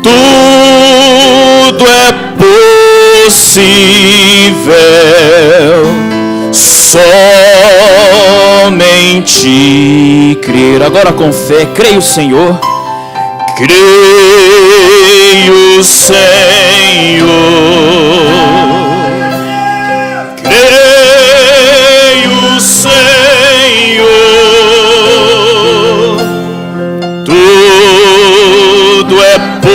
Tudo é possível, somente crer. Agora com fé, creio, Senhor. Creio, Senhor. Creio, Senhor. Tudo é possível.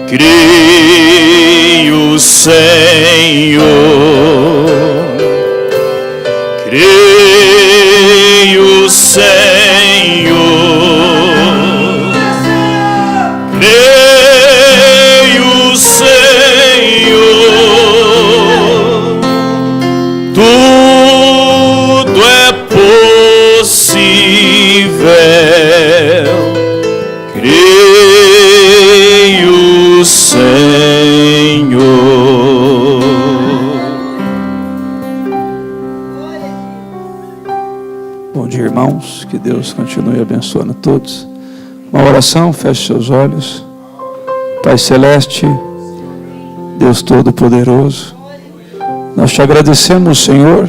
Creio, Senhor. Creio, Senhor. Creio, Senhor. Tudo é possível. Creio, Senhor. Bom dia, irmãos. Que Deus continue abençoando a todos. Uma oração, feche seus olhos. Pai Celeste, Deus Todo-Poderoso, nós te agradecemos, Senhor,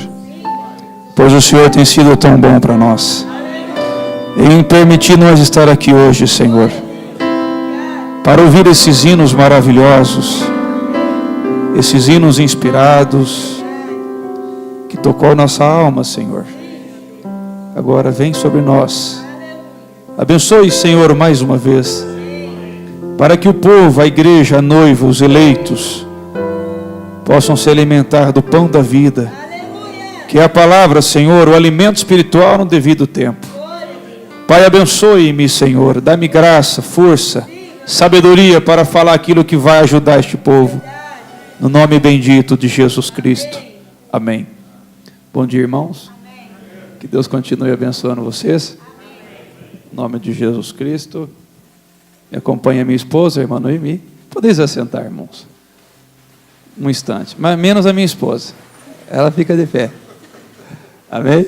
pois o Senhor tem sido tão bom para nós, em permitir nós estar aqui hoje, Senhor, para ouvir esses hinos maravilhosos, esses hinos inspirados, que tocou nossa alma, Senhor. Agora vem sobre nós, abençoe, Senhor, mais uma vez, para que o povo, a igreja, a noiva, os eleitos, possam se alimentar do pão da vida, que é a palavra, Senhor, o alimento espiritual no devido tempo. Pai, abençoe-me, Senhor, dá-me graça, força, sabedoria para falar aquilo que vai ajudar este povo, no nome bendito de Jesus Cristo. Amém. Bom dia, irmãos. Que Deus continue abençoando vocês. Em nome de Jesus Cristo. Me acompanha minha esposa, a irmã Noemi. Podeis assentar, irmãos. Um instante. Mas menos a minha esposa. Ela fica de pé. Amém?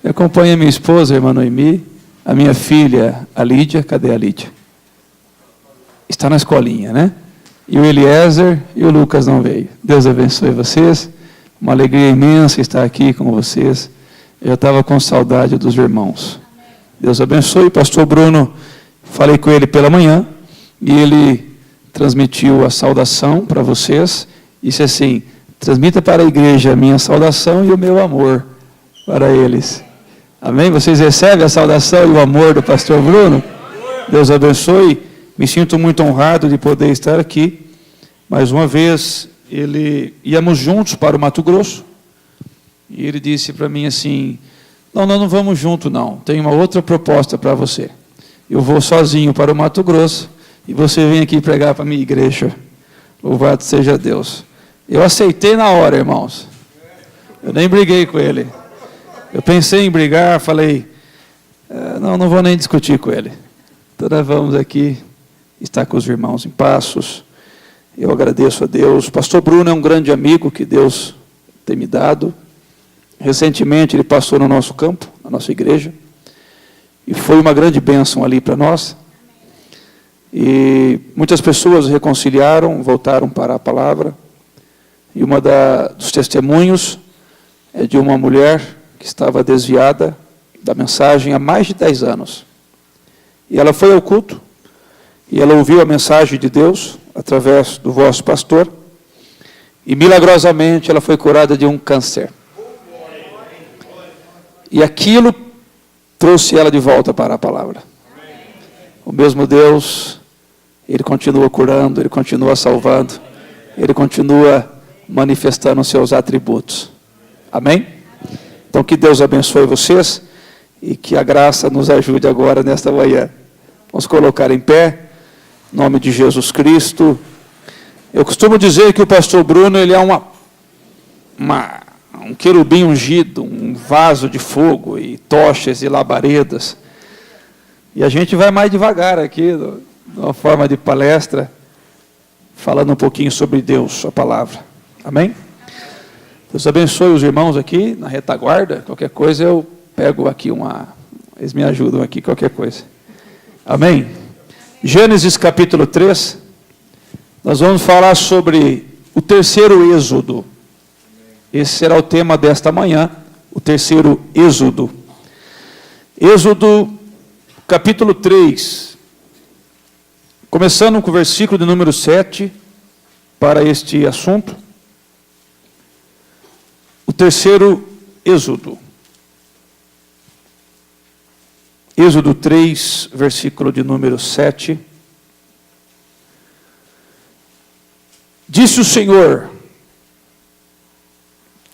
Me acompanha minha esposa, a irmã Noemi. A minha filha, a Lídia. Cadê a Lídia? Está na escolinha, né? E o Eliezer e o Lucas não veio. Deus abençoe vocês. Uma alegria imensa estar aqui com vocês. Eu estava com saudade dos irmãos. Deus abençoe. Pastor Bruno, falei com ele pela manhã e ele transmitiu a saudação para vocês. Disse assim: transmita para a igreja a minha saudação e o meu amor para eles. Amém? Vocês recebem a saudação e o amor do pastor Bruno? Deus abençoe. Me sinto muito honrado de poder estar aqui. Mais uma vez, íamos juntos para o Mato Grosso. E ele disse para mim assim: não, nós não vamos junto não. Tem uma outra proposta para você. Eu vou sozinho para o Mato Grosso e você vem aqui pregar para a minha igreja. Louvado seja Deus. Eu aceitei na hora, irmãos. Eu nem briguei com ele. Eu pensei em brigar, falei, não vou nem discutir com ele. Então nós vamos aqui estar com os irmãos em Passos. Eu agradeço a Deus. O pastor Bruno é um grande amigo que Deus tem me dado. Recentemente ele passou no nosso campo, na nossa igreja. E foi uma grande bênção ali para nós. E muitas pessoas reconciliaram, voltaram para a palavra. E dos testemunhos é de uma mulher que estava desviada da mensagem há mais de 10 anos. E ela foi ao culto, e ela ouviu a mensagem de Deus, através do vosso pastor, e milagrosamente ela foi curada de um câncer. E aquilo trouxe ela de volta para a palavra. O mesmo Deus, Ele continua curando, Ele continua salvando, Ele continua manifestando os seus atributos. Amém? Então que Deus abençoe vocês e que a graça nos ajude agora nesta manhã. Vamos colocar em pé, em nome de Jesus Cristo. Eu costumo dizer que o pastor Bruno, ele é um querubim ungido, um vaso de fogo e tochas e labaredas. E a gente vai mais devagar aqui, numa forma de palestra, falando um pouquinho sobre Deus, sua palavra. Amém? Deus abençoe os irmãos aqui na retaguarda. Qualquer coisa eu pego aqui eles me ajudam aqui, qualquer coisa. Amém? Gênesis capítulo 3, nós vamos falar sobre o terceiro êxodo. Esse será o tema desta manhã, o terceiro êxodo. Êxodo capítulo 3, começando com o versículo de número 7, para este assunto. O terceiro êxodo. Êxodo 3, versículo de número 7. Disse o Senhor: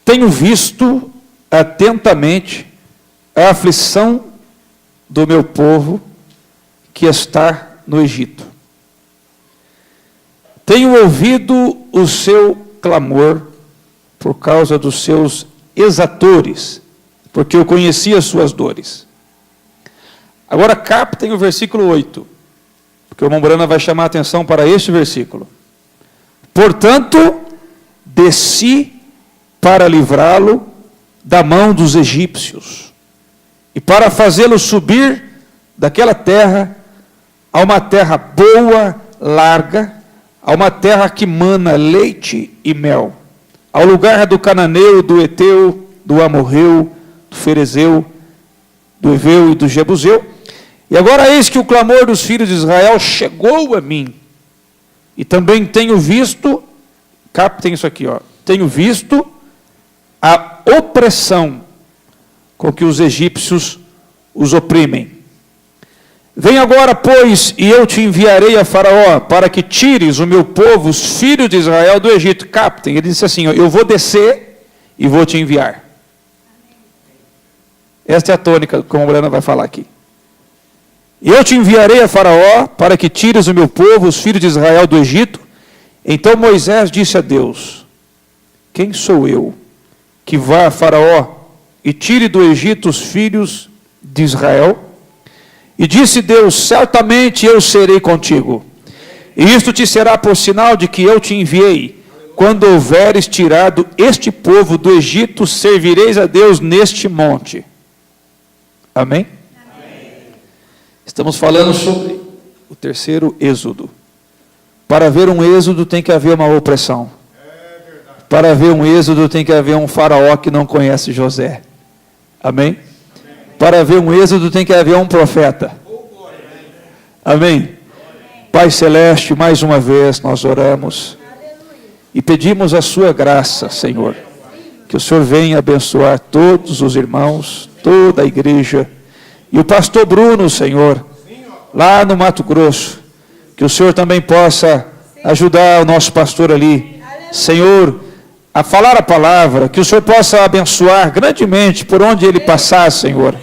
tenho visto atentamente a aflição do meu povo que está no Egito. Tenho ouvido o seu clamor por causa dos seus exatores, porque eu conheci as suas dores. Agora captem o versículo 8, porque o irmão Brana vai chamar a atenção para este versículo. Portanto, desci para livrá-lo da mão dos egípcios, e para fazê-lo subir daquela terra a uma terra boa, larga, a uma terra que mana leite e mel, ao lugar do cananeu, do Eteu, do Amorreu, do Ferezeu, do Eveu e do Jebuseu. E agora eis que o clamor dos filhos de Israel chegou a mim, e também tenho visto, captem isso aqui, tenho visto a opressão com que os egípcios os oprimem. Vem agora, pois, e eu te enviarei a Faraó, para que tires o meu povo, os filhos de Israel, do Egito. Captem, ele disse assim, eu vou descer e vou te enviar. Esta é a tônica, como a Brana vai falar aqui. Eu te enviarei a Faraó, para que tires o meu povo, os filhos de Israel, do Egito. Então Moisés disse a Deus: quem sou eu que vá a Faraó e tire do Egito os filhos de Israel? E disse Deus: certamente eu serei contigo, e isto te será por sinal de que eu te enviei. Quando houveres tirado este povo do Egito, servireis a Deus neste monte. Amém? Amém. Estamos falando sobre o terceiro êxodo. Para haver um êxodo tem que haver uma opressão. Para haver um êxodo tem que haver um faraó que não conhece José. Amém? Para haver um êxodo tem que haver um profeta. Amém? Pai Celeste, mais uma vez nós oramos e pedimos a sua graça, Senhor, que o Senhor venha abençoar todos os irmãos, toda a igreja, e o pastor Bruno, Senhor, lá no Mato Grosso, que o Senhor também possa ajudar o nosso pastor ali, Senhor, a falar a palavra, que o Senhor possa abençoar grandemente por onde ele passar, Senhor,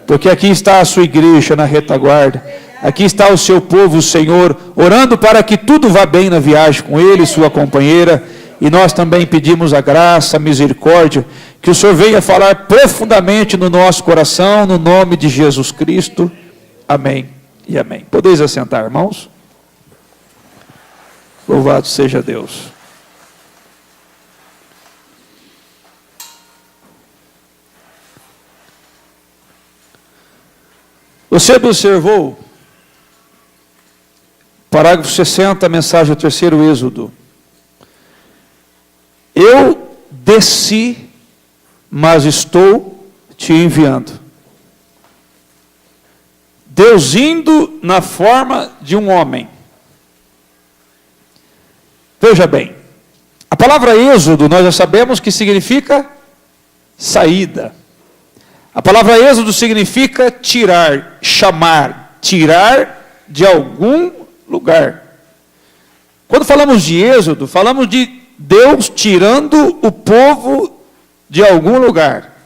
porque aqui está a sua igreja na retaguarda, aqui está o seu povo, Senhor, orando para que tudo vá bem na viagem com ele e sua companheira, e nós também pedimos a graça, a misericórdia, que o Senhor venha falar profundamente no nosso coração, no nome de Jesus Cristo, amém e amém. Podeis assentar, irmãos? Louvado seja Deus. Você observou, parágrafo 60, mensagem do terceiro êxodo. Eu desci, mas estou te enviando. Deus indo na forma de um homem. Veja bem, a palavra êxodo nós já sabemos que significa saída. A palavra êxodo significa tirar, chamar, tirar de algum lugar. Quando falamos de êxodo, falamos de Deus tirando o povo de algum lugar.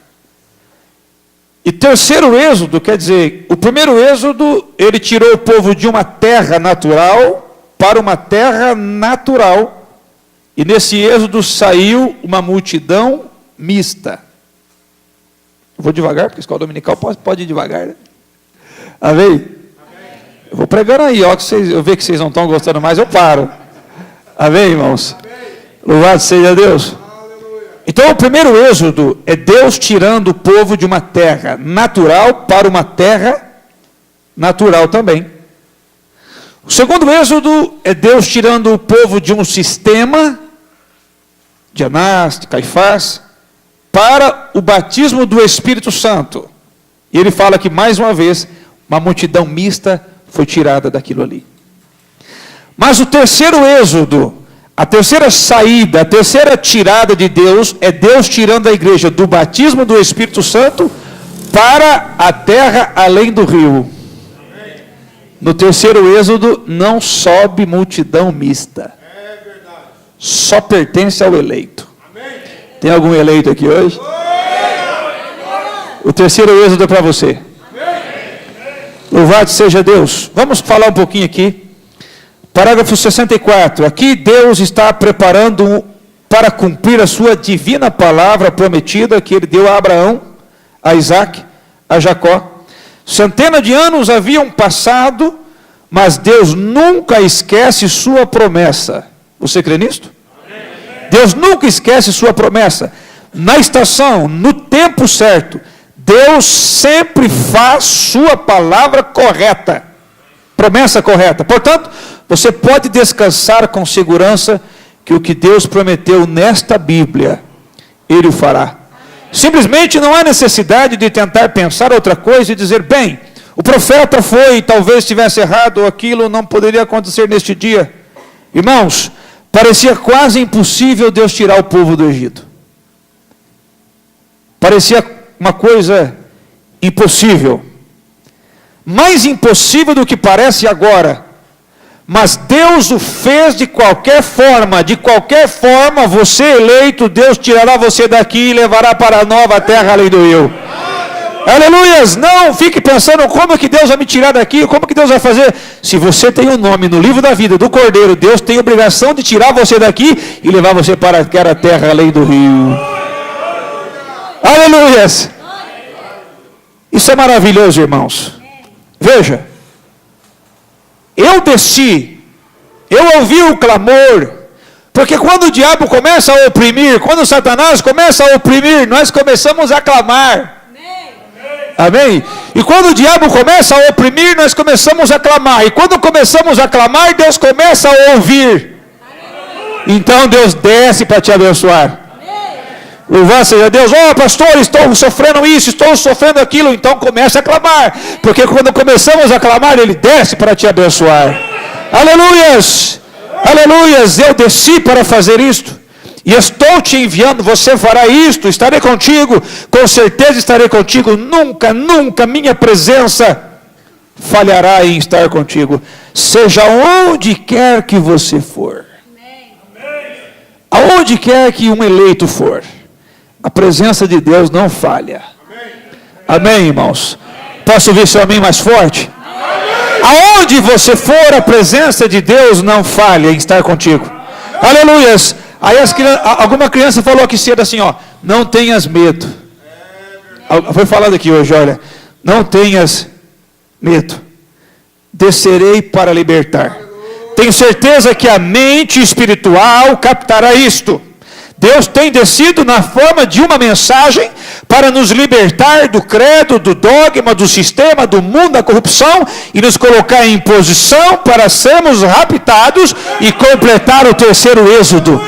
E terceiro êxodo, quer dizer, o primeiro êxodo, ele tirou o povo de uma terra natural para uma terra natural. E nesse êxodo saiu uma multidão mista. Vou devagar, porque a escola dominical pode ir devagar, né? Amém? Amém. Eu vou pregando aí, ó, que eu vejo que vocês não estão gostando mais, eu paro. Amém, irmãos? Amém. Louvado seja Deus. Aleluia. Então, o primeiro êxodo é Deus tirando o povo de uma terra natural para uma terra natural também. O segundo êxodo é Deus tirando o povo de um sistema de Anás, de Caifás, para o batismo do Espírito Santo. E ele fala que, mais uma vez, uma multidão mista foi tirada daquilo ali. Mas o terceiro êxodo, a terceira saída, a terceira tirada de Deus, é Deus tirando a igreja do batismo do Espírito Santo para a terra além do rio. No terceiro êxodo não sobe multidão mista. Só pertence ao eleito. Tem algum eleito aqui hoje? O terceiro êxodo é para você. Louvado seja Deus. Vamos falar um pouquinho aqui. Parágrafo 64. Aqui Deus está preparando para cumprir a sua divina palavra prometida que ele deu a Abraão, a Isaac, a Jacó. Centenas de anos haviam passado, mas Deus nunca esquece sua promessa. Você crê nisto? Deus nunca esquece sua promessa. Na estação, no tempo certo, Deus sempre faz sua palavra correta. Promessa correta. Portanto, você pode descansar com segurança que o que Deus prometeu nesta Bíblia, Ele o fará. Simplesmente não há necessidade de tentar pensar outra coisa e dizer, bem, o profeta foi, talvez estivesse errado, ou aquilo não poderia acontecer neste dia. Irmãos, parecia quase impossível Deus tirar o povo do Egito. Parecia uma coisa impossível. Mais impossível do que parece agora. Mas Deus o fez de qualquer forma. De qualquer forma, você eleito, Deus tirará você daqui e levará para a nova terra além do rio. Aleluias! Não fique pensando como que Deus vai me tirar daqui, como que Deus vai fazer. Se você tem um nome no livro da vida do Cordeiro, Deus tem a obrigação de tirar você daqui e levar você para aquela terra além do rio. Aleluias! Isso é maravilhoso, irmãos. Veja, eu desci, eu ouvi o clamor, porque quando o diabo começa a oprimir, quando Satanás começa a oprimir, nós começamos a clamar. Amém? E quando o diabo começa a oprimir, nós começamos a clamar. E quando começamos a clamar, Deus começa a ouvir. Então Deus desce para te abençoar. Louvado seja Deus. Oh pastor, estou sofrendo isso, estou sofrendo aquilo. Então comece a clamar. Porque quando começamos a clamar, Ele desce para te abençoar. Aleluias! Aleluias! Eu desci para fazer isto. E estou te enviando, você fará isto, estarei contigo, com certeza estarei contigo, nunca, nunca minha presença falhará em estar contigo, seja onde quer que você for, aonde quer que um eleito for, a presença de Deus não falha. Amém, irmãos? Posso ouvir seu amém mais forte? Aonde você for, a presença de Deus não falha em estar contigo. Aleluias! Aí alguma criança falou aqui cedo assim, ó, não tenhas medo. Foi falado aqui hoje, olha, não tenhas medo. Descerei para libertar. Tenho certeza que a mente espiritual captará isto. Deus tem descido na forma de uma mensagem para nos libertar do credo, do dogma, do sistema, do mundo, da corrupção e nos colocar em posição para sermos raptados e completar o terceiro êxodo.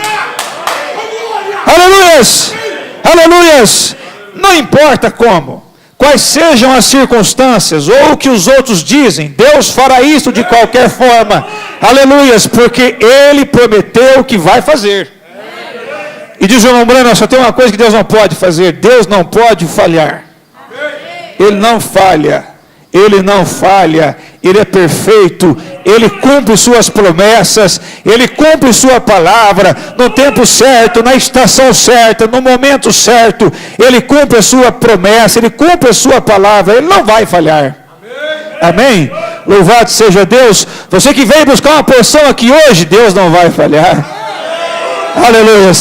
Aleluias! Aleluias! Não importa como, quais sejam as circunstâncias ou o que os outros dizem, Deus fará isso de qualquer forma. Aleluias! Porque Ele prometeu que vai fazer. E diz o irmão Breno, só tem uma coisa que Deus não pode fazer: Deus não pode falhar. Ele não falha. Ele não falha. Ele é perfeito. Ele cumpre suas promessas. Ele cumpre sua palavra no tempo certo, na estação certa, no momento certo. Ele cumpre a sua promessa. Ele cumpre a sua palavra. Ele não vai falhar. Amém? Louvado seja Deus. Você que veio buscar uma porção aqui hoje, Deus não vai falhar. Aleluia.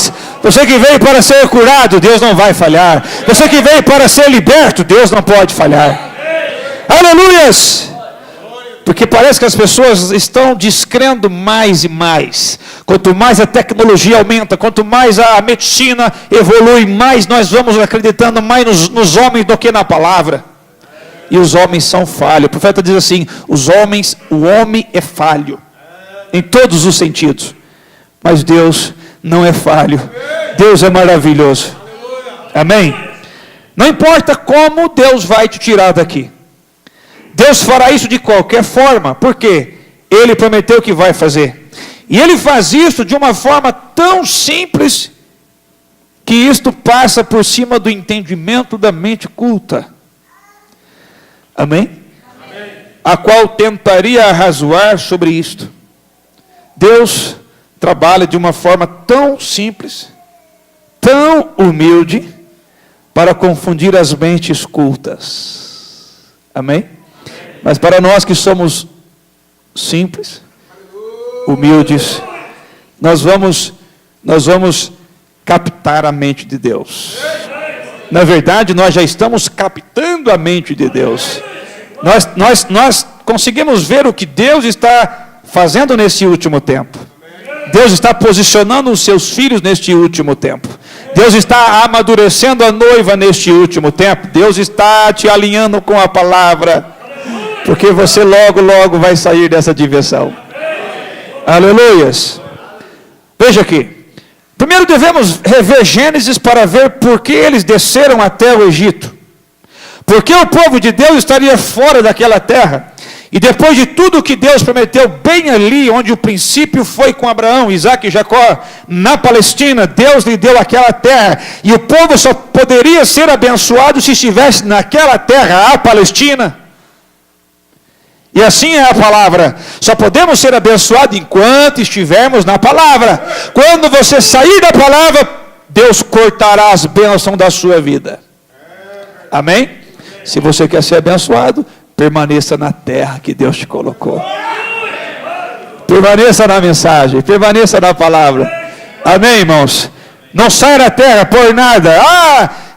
Você que veio para ser curado, Deus não vai falhar. Você que veio para ser liberto, Deus não pode falhar. Aleluias! Porque parece que as pessoas estão descrendo mais e mais. Quanto mais a tecnologia aumenta, quanto mais a medicina evolui, mais nós vamos acreditando mais nos homens do que na palavra. E os homens são falhos. O profeta diz assim: o homem é falho em todos os sentidos. Mas Deus não é falho. Deus é maravilhoso. Amém? Não importa como Deus vai te tirar daqui. Deus fará isso de qualquer forma. Por quê? Ele prometeu que vai fazer. E Ele faz isso de uma forma tão simples que isto passa por cima do entendimento da mente culta. Amém? Amém. A qual tentaria arrazoar sobre isto. Deus trabalha de uma forma tão simples, tão humilde, para confundir as mentes cultas. Amém? Mas para nós que somos simples, humildes, nós vamos captar a mente de Deus. Na verdade, nós já estamos captando a mente de Deus. Nós conseguimos ver o que Deus está fazendo nesse último tempo. Deus está posicionando os seus filhos neste último tempo. Deus está amadurecendo a noiva neste último tempo. Deus está te alinhando com a palavra, porque você logo vai sair dessa diversão. Aleluias. Veja aqui. Primeiro devemos rever Gênesis para ver por que eles desceram até o Egito. Porque o povo de Deus estaria fora daquela terra. E depois de tudo que Deus prometeu, bem ali onde o princípio foi com Abraão, Isaac e Jacó, na Palestina, Deus lhe deu aquela terra. E o povo só poderia ser abençoado se estivesse naquela terra, a Palestina. E assim é a palavra. Só podemos ser abençoados enquanto estivermos na palavra. Quando você sair da palavra, Deus cortará as bênçãos da sua vida. Amém? Se você quer ser abençoado, permaneça na terra que Deus te colocou. Permaneça na mensagem, permaneça na palavra. Amém, irmãos? Não saia da terra por nada.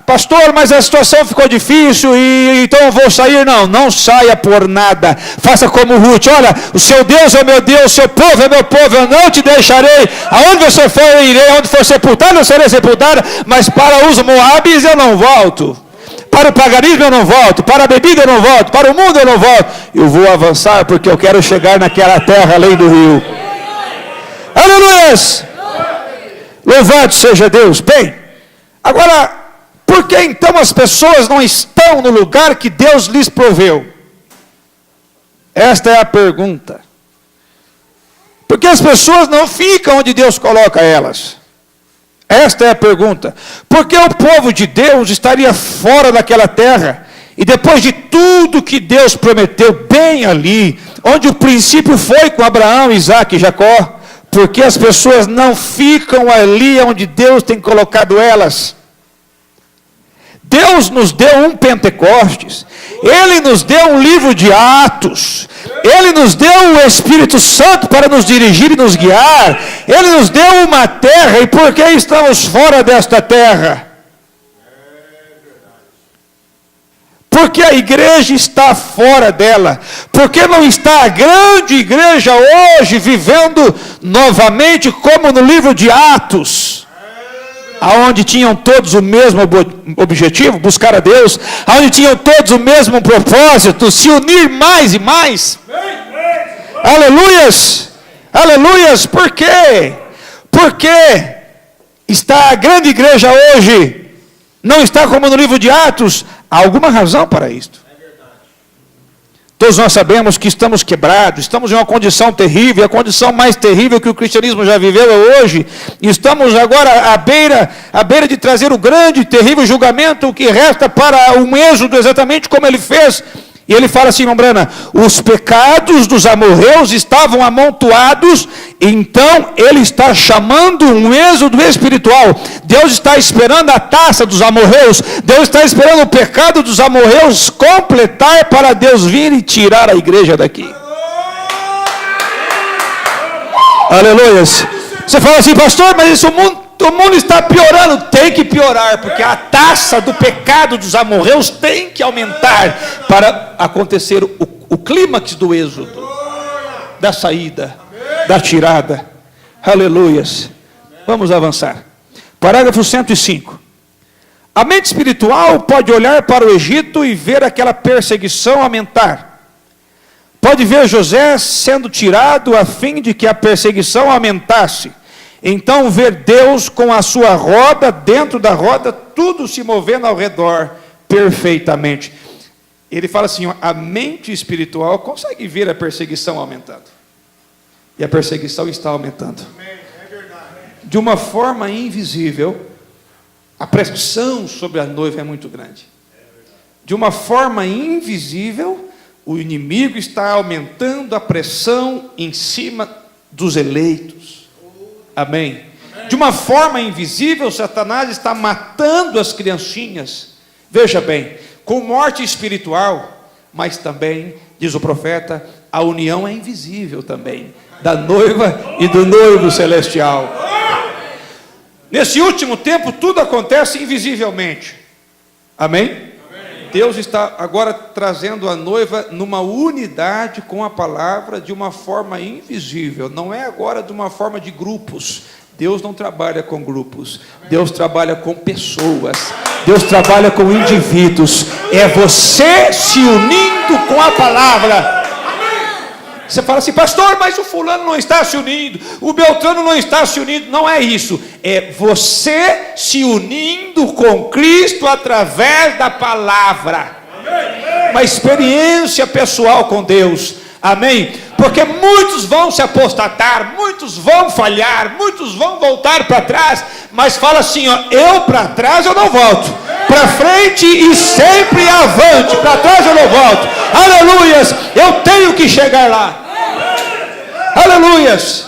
Pastor, mas a situação ficou difícil e então eu vou sair. Não saia por nada. Faça como Ruth. Olha, o seu Deus é o meu Deus, o seu povo é meu povo, eu não te deixarei. Aonde você for, eu irei. Aonde for sepultado, eu serei sepultada. Mas para os Moabes eu não volto. Para o paganismo eu não volto. Para a bebida eu não volto. Para o mundo eu não volto. Eu vou avançar porque eu quero chegar naquela terra além do rio. Aleluia! Louvado seja Deus. Bem, agora, por que então as pessoas não estão no lugar que Deus lhes proveu? Esta é a pergunta. Por que as pessoas não ficam onde Deus coloca elas? Esta é a pergunta. Por que o povo de Deus estaria fora daquela terra? E depois de tudo que Deus prometeu, bem ali, onde o princípio foi com Abraão, Isaac e Jacó, por que as pessoas não ficam ali onde Deus tem colocado elas? Deus nos deu um Pentecostes, Ele nos deu um livro de Atos, Ele nos deu o Espírito Santo para nos dirigir e nos guiar, Ele nos deu uma terra, e por que estamos fora desta terra? Porque a igreja está fora dela, porque não está a grande igreja hoje vivendo novamente como no livro de Atos, aonde tinham todos o mesmo objetivo, buscar a Deus, aonde tinham todos o mesmo propósito, se unir mais e mais. Aleluias, aleluias. Por quê? Porque está a grande igreja hoje, não está como no livro de Atos. Há alguma razão para isto. Todos nós sabemos que estamos quebrados, estamos em uma condição terrível, a condição mais terrível que o cristianismo já viveu é hoje. Estamos agora à beira de trazer o grande e terrível julgamento, o que resta para um êxodo, exatamente como ele fez. E ele fala assim, irmão Brana, os pecados dos amorreus estavam amontoados, então ele está chamando um êxodo espiritual. Deus está esperando a taça dos amorreus, Deus está esperando o pecado dos amorreus completar para Deus vir e tirar a igreja daqui. Aleluia. Você fala assim, pastor, mas isso o mundo está piorando. Tem que piorar, porque a taça do pecado dos amorreus tem que aumentar para acontecer o clímax do êxodo, da saída, da tirada. Aleluias. Vamos avançar. Parágrafo 105. A mente espiritual pode olhar para o Egito e ver aquela perseguição aumentar. Pode ver José sendo tirado a fim de que a perseguição aumentasse. Então ver Deus com a sua roda, dentro da roda, tudo se movendo ao redor perfeitamente. Ele fala assim, a mente espiritual consegue ver a perseguição aumentando. E a perseguição está aumentando. De uma forma invisível, a pressão sobre a noiva é muito grande. De uma forma invisível, o inimigo está aumentando a pressão em cima dos eleitos. Amém? De uma forma invisível, Satanás está matando as criancinhas. Veja bem, com morte espiritual, mas também, diz o profeta, a união é invisível também, da noiva e do noivo celestial. Nesse último tempo, tudo acontece invisivelmente. Amém? Deus está agora trazendo a noiva numa unidade com a palavra de uma forma invisível. Não é agora de uma forma de grupos. Deus não trabalha com grupos. Deus trabalha com pessoas. Deus trabalha com indivíduos. É você se unindo com a palavra. Você fala assim, pastor, mas o fulano não está se unindo, o Beltrano não está se unindo. Não é isso, é você se unindo com Cristo através da palavra. Uma experiência pessoal com Deus. Amém? Porque muitos vão se apostatar, muitos vão falhar, muitos vão voltar para trás, mas fala assim, ó, eu para trás eu não volto, para frente e sempre avante, para trás eu não volto. Aleluias, eu tenho que chegar lá. Aleluias.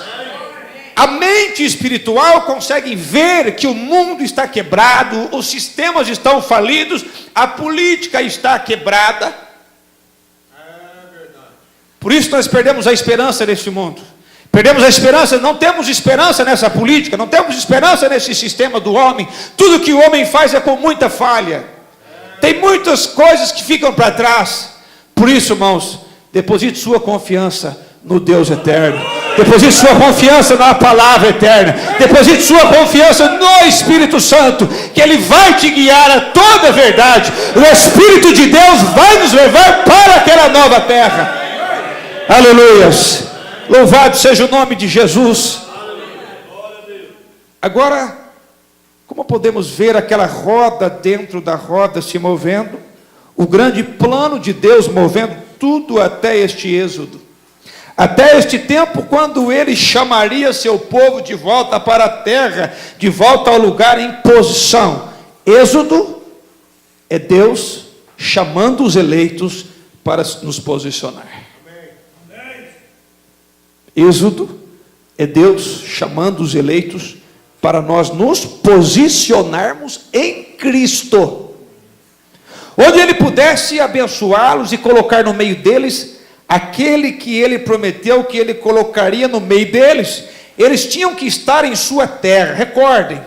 A mente espiritual consegue ver que o mundo está quebrado, os sistemas estão falidos, a política está quebrada. Por isso nós perdemos a esperança nesse mundo. Perdemos a esperança, não temos esperança nessa política, não temos esperança nesse sistema do homem. Tudo que o homem faz é com muita falha. Tem muitas coisas que ficam para trás. Por isso, irmãos, deposite sua confiança no Deus eterno. Deposite sua confiança na palavra eterna. Deposite sua confiança no Espírito Santo, que Ele vai te guiar a toda a verdade. O Espírito de Deus vai nos levar para aquela nova terra. Aleluias. Louvado seja o nome de Jesus. Agora, como podemos ver aquela roda dentro da roda se movendo? O grande plano de Deus movendo tudo até este êxodo. Até este tempo, quando Ele chamaria seu povo de volta para a terra, de volta ao lugar em posição. Êxodo é Deus chamando os eleitos para nos posicionar. Êxodo é Deus chamando os eleitos para nós nos posicionarmos em Cristo, onde Ele pudesse abençoá-los e colocar no meio deles aquele que Ele prometeu que Ele colocaria no meio deles. Eles tinham que estar em sua terra. Recordem,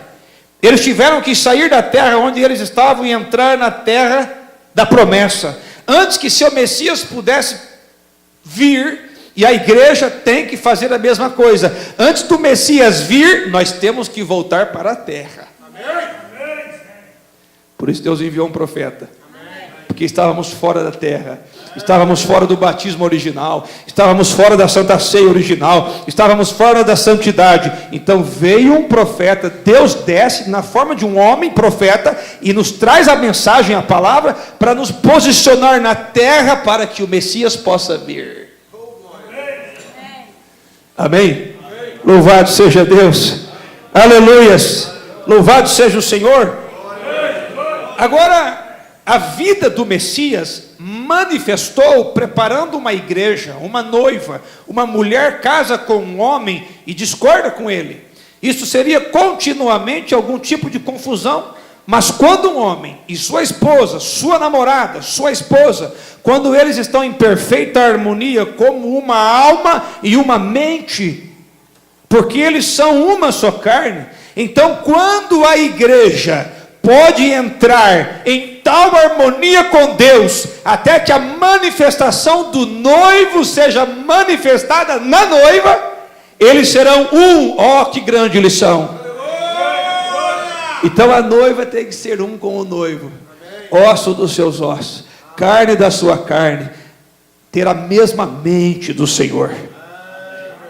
eles tiveram que sair da terra onde eles estavam e entrar na terra da promessa, antes que seu Messias pudesse vir. E a igreja tem que fazer a mesma coisa. Antes do Messias vir, nós temos que voltar para a terra. Por isso Deus enviou um profeta. Porque estávamos fora da terra, estávamos fora do batismo original, estávamos fora da Santa Ceia original, estávamos fora da santidade. Então veio um profeta, Deus desce na forma de um homem profeta e nos traz a mensagem, a palavra, para nos posicionar na terra para que o Messias possa vir. Amém? Louvado seja Deus. Aleluias. Louvado seja o Senhor. Agora, a vida do Messias manifestou preparando uma igreja, uma noiva. Uma mulher casa com um homem e discorda com ele. Isso seria continuamente algum tipo de confusão. Mas quando um homem e sua esposa, sua namorada, sua esposa, quando eles estão em perfeita harmonia como uma alma e uma mente, porque eles são uma só carne, então quando a igreja pode entrar em tal harmonia com Deus, até que a manifestação do noivo seja manifestada na noiva, eles serão um. Oh, que grande lição! Então a noiva tem que ser um com o noivo, osso dos seus ossos, carne da sua carne, ter a mesma mente do Senhor.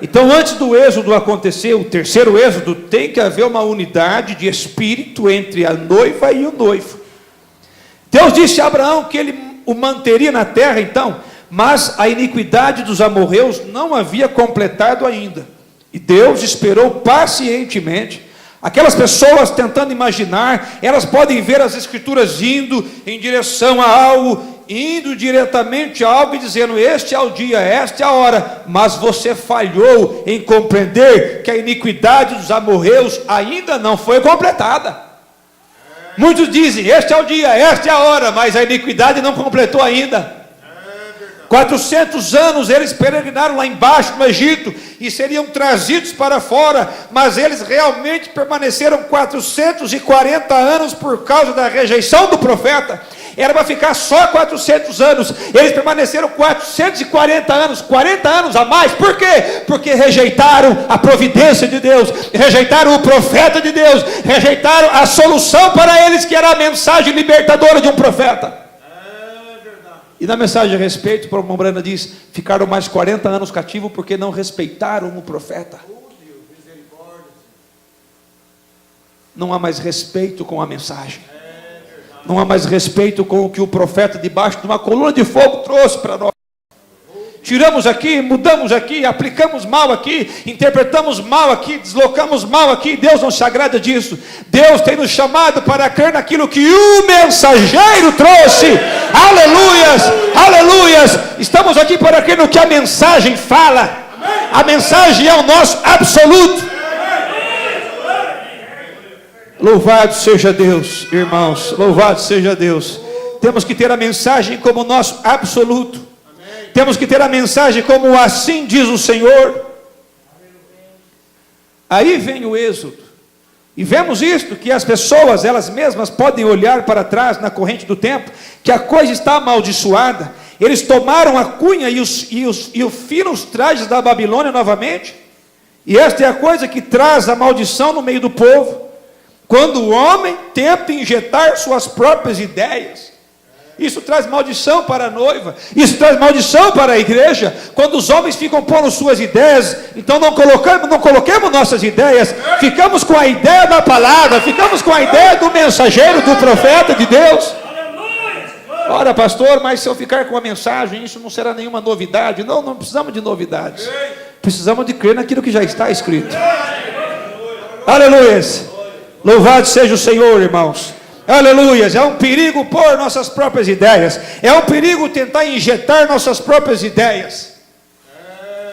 Então, antes do êxodo acontecer, o terceiro êxodo, tem que haver uma unidade de espírito entre a noiva e o noivo. Deus disse a Abraão que ele o manteria na terra, então, mas a iniquidade dos amorreus não havia completado ainda. E Deus esperou pacientemente. Aquelas pessoas tentando imaginar, elas podem ver as escrituras indo em direção a algo, indo diretamente a algo e dizendo: este é o dia, esta é a hora. Mas você falhou em compreender que a iniquidade dos amorreus ainda não foi completada. Muitos dizem: este é o dia, esta é a hora, mas a iniquidade não completou ainda. 400 anos eles peregrinaram lá embaixo no Egito e seriam trazidos para fora, mas eles realmente permaneceram 440 anos por causa da rejeição do profeta. Era para ficar só 400 anos, eles permaneceram 440 anos, 40 anos a mais. Por quê? Porque rejeitaram a providência de Deus, rejeitaram o profeta de Deus, rejeitaram a solução para eles, que era a mensagem libertadora de um profeta. E na mensagem a respeito, o irmão Brana diz: ficaram mais 40 anos cativos porque não respeitaram o profeta. Não há mais respeito com a mensagem. Não há mais respeito com o que o profeta, debaixo de uma coluna de fogo, trouxe para nós. Tiramos aqui, mudamos aqui, aplicamos mal aqui, interpretamos mal aqui, deslocamos mal aqui. Deus não se agrada disso. Deus tem nos chamado para crer naquilo que o mensageiro trouxe. Aleluias, aleluias. Estamos aqui para crer no que a mensagem fala. A mensagem é o nosso absoluto. Louvado seja Deus, irmãos, louvado seja Deus. Temos que ter a mensagem como nosso absoluto. Temos que ter a mensagem como assim diz o Senhor. Aí vem o êxodo. E vemos isto, que as pessoas, elas mesmas podem olhar para trás na corrente do tempo, que a coisa está amaldiçoada. Eles tomaram a cunha e os finos trajes da Babilônia novamente. E esta é a coisa que traz a maldição no meio do povo. Quando o homem tenta injetar suas próprias ideias. Isso traz maldição para a noiva, isso traz maldição para a igreja. Quando os homens ficam pondo suas ideias, então não coloquemos nossas ideias, ficamos com a ideia da palavra, ficamos com a ideia do mensageiro, do profeta de Deus. Ora, pastor, mas se eu ficar com a mensagem, isso não será nenhuma novidade. Não precisamos de novidades, precisamos de crer naquilo que já está escrito. Aleluia, louvado seja o Senhor, irmãos. Aleluias. É um perigo pôr nossas próprias ideias, é um perigo tentar injetar nossas próprias ideias.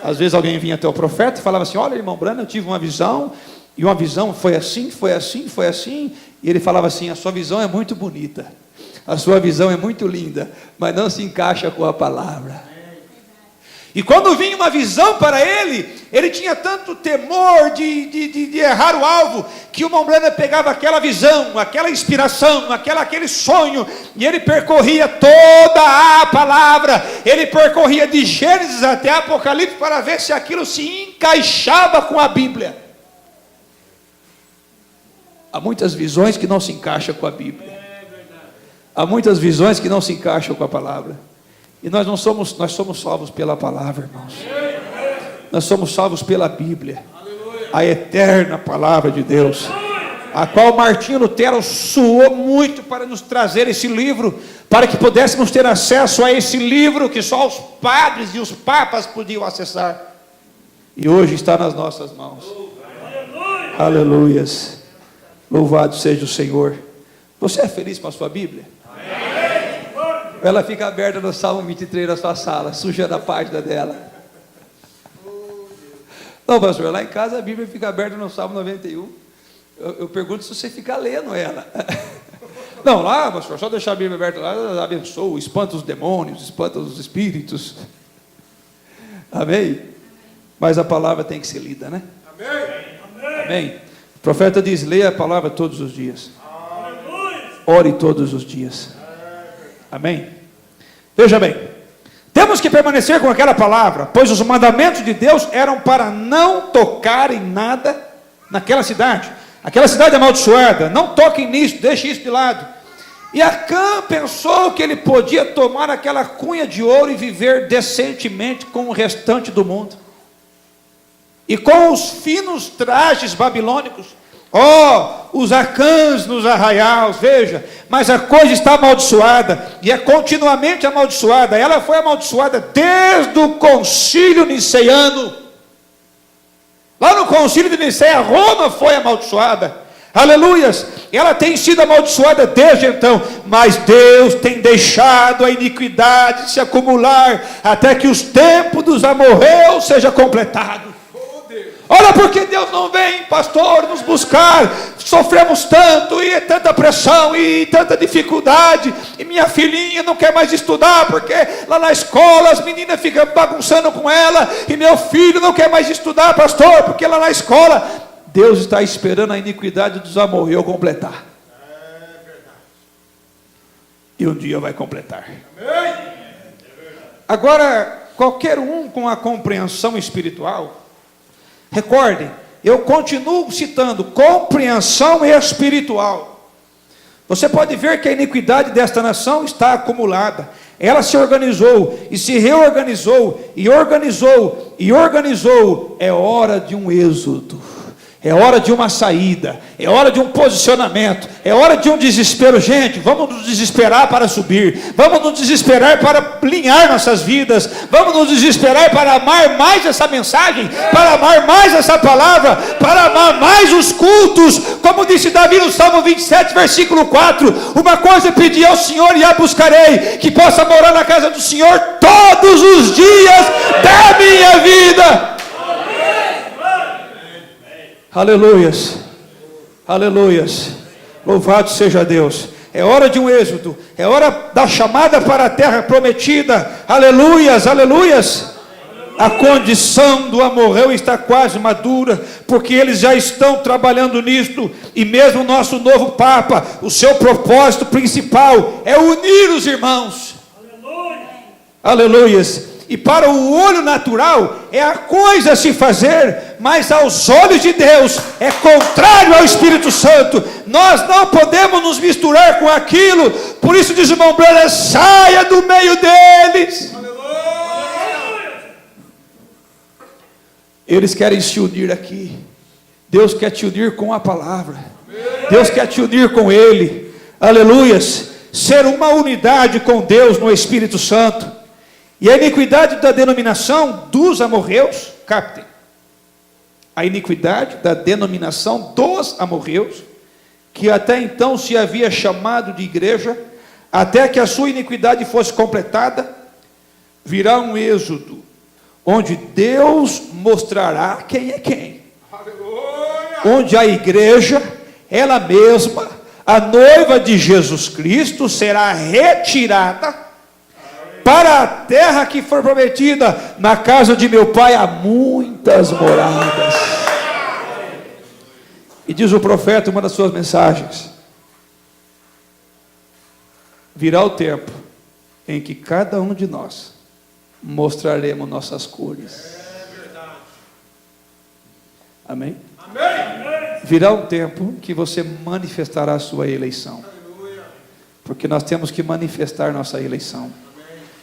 Às vezes alguém vinha até o profeta e falava assim: olha, irmão Brana, eu tive uma visão, e uma visão foi assim, foi assim, foi assim. E ele falava assim: a sua visão é muito bonita, a sua visão é muito linda, mas não se encaixa com a palavra. E quando vinha uma visão para ele tinha tanto temor de errar o alvo, que o irmão Brana pegava aquela visão, aquela inspiração, aquele sonho, e ele percorria toda a palavra, ele percorria de Gênesis até Apocalipse, para ver se aquilo se encaixava com a Bíblia. Há muitas visões que não se encaixam com a Bíblia, há muitas visões que não se encaixam com a palavra. E nós somos salvos pela palavra, irmãos. Nós somos salvos pela Bíblia, a eterna palavra de Deus, a qual Martinho Lutero suou muito para nos trazer esse livro, para que pudéssemos ter acesso a esse livro que só os padres e os papas podiam acessar. E hoje está nas nossas mãos. Aleluias. Louvado seja o Senhor. Você é feliz com a sua Bíblia? Ela fica aberta no Salmo 23 na sua sala, sujando a página dela. Não, pastor, lá em casa a Bíblia fica aberta no Salmo 91. Eu pergunto se você fica lendo ela. Não, lá, pastor, só deixar a Bíblia aberta lá, abençoa, espanta os demônios, espanta os espíritos. Amém? Mas a palavra tem que ser lida, né? Amém? Amém. O profeta diz: leia a palavra todos os dias. Ore todos os dias. Amém? Veja bem, temos que permanecer com aquela palavra, pois os mandamentos de Deus eram para não tocar em nada naquela cidade. Aquela cidade amaldiçoada, não toquem nisso, deixe isso de lado. E Acã pensou que ele podia tomar aquela cunha de ouro e viver decentemente com o restante do mundo. E com os finos trajes babilônicos, os Acãs nos arraiais, veja, mas a coisa está amaldiçoada, e é continuamente amaldiçoada. Ela foi amaldiçoada desde o concílio niceiano. Lá no concílio de Niceia, Roma foi amaldiçoada. Aleluias. Ela tem sido amaldiçoada desde então, mas Deus tem deixado a iniquidade se acumular, até que os tempos dos amorreus seja completado. Olha porque Deus não vem, pastor, nos buscar. Sofremos tanto, e tanta pressão, e tanta dificuldade, e minha filhinha não quer mais estudar, porque lá na escola as meninas ficam bagunçando com ela, e meu filho não quer mais estudar, pastor, porque lá na escola, Deus está esperando a iniquidade dos amorreus completar. E um dia vai completar. Agora, qualquer um com a compreensão espiritual, recordem, eu continuo citando compreensão espiritual. Você pode ver que a iniquidade desta nação está acumulada. Ela se organizou e se reorganizou e organizou e organizou. É hora de um êxodo. É hora de uma saída, é hora de um posicionamento, é hora de um desespero. Gente, vamos nos desesperar para subir, vamos nos desesperar para alinhar nossas vidas, vamos nos desesperar para amar mais essa mensagem, para amar mais essa palavra, para amar mais os cultos. Como disse Davi no Salmo 27, versículo 4, uma coisa pedi ao Senhor e a buscarei, que possa morar na casa do Senhor todos os dias da minha vida. Aleluias, aleluias, louvado seja Deus. É hora de um êxodo, é hora da chamada para a terra prometida. Aleluias, aleluias. A condição do amorreu está quase madura, porque eles já estão trabalhando nisto, e mesmo o nosso novo Papa, o seu propósito principal é unir os irmãos. Aleluias. E para o olho natural é a coisa a se fazer, mas aos olhos de Deus é contrário ao Espírito Santo. Nós não podemos nos misturar com aquilo. Por isso diz o irmão Branham: saia do meio deles. Eles querem se unir aqui. Deus quer te unir com a palavra. Deus quer te unir com Ele. Aleluias. Ser uma unidade com Deus no Espírito Santo. E a iniquidade da denominação dos amorreus, captem, a iniquidade da denominação dos amorreus, que até então se havia chamado de igreja, até que a sua iniquidade fosse completada, virá um êxodo, onde Deus mostrará quem é quem. Onde a igreja, ela mesma, a noiva de Jesus Cristo, será retirada para a terra que foi prometida. Na casa de meu pai há muitas moradas. E diz o profeta, uma das suas mensagens: virá o tempo em que cada um de nós mostraremos nossas cores. Amém? Virá um tempo que você manifestará a sua eleição, porque nós temos que manifestar nossa eleição.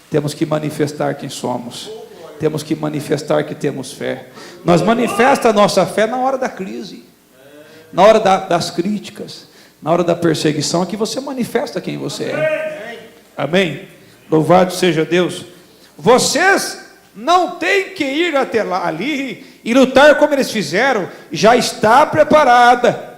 Temos que manifestar quem somos. Temos que manifestar que temos fé. Nós manifestamos a nossa fé na hora da crise, na hora das críticas, na hora da perseguição, é que você manifesta quem você é. Amém? Louvado seja Deus. Vocês não têm que ir até lá, ali e lutar como eles fizeram. Já está preparada.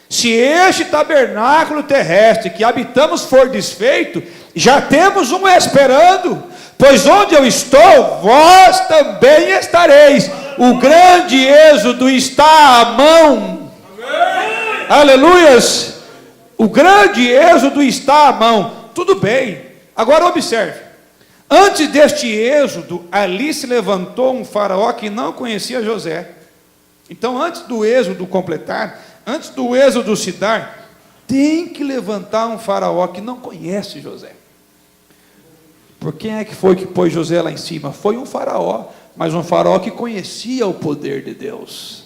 Se este tabernáculo terrestre que habitamos for desfeito, já temos um esperando, pois onde eu estou, vós também estareis. O grande êxodo está à mão. Amém. Aleluias. O grande êxodo está à mão. Tudo bem. Agora observe. Antes deste êxodo, ali se levantou um faraó que não conhecia José. Então, antes do êxodo completar, antes do êxodo se dar, tem que levantar um faraó que não conhece José. Por quem é que foi que pôs José lá em cima? Foi um faraó, mas um faraó que conhecia o poder de Deus.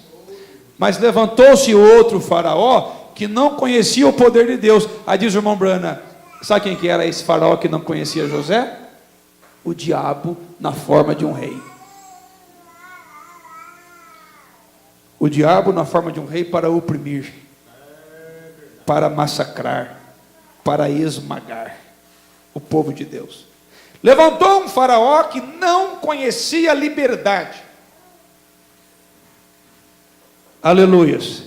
Mas levantou-se outro faraó que não conhecia o poder de Deus. Aí diz o irmão Brana, sabe quem que era esse faraó que não conhecia José? O diabo na forma de um rei. O diabo na forma de um rei para oprimir, para massacrar, para esmagar o povo de Deus. Levantou um faraó que não conhecia a liberdade. Aleluias.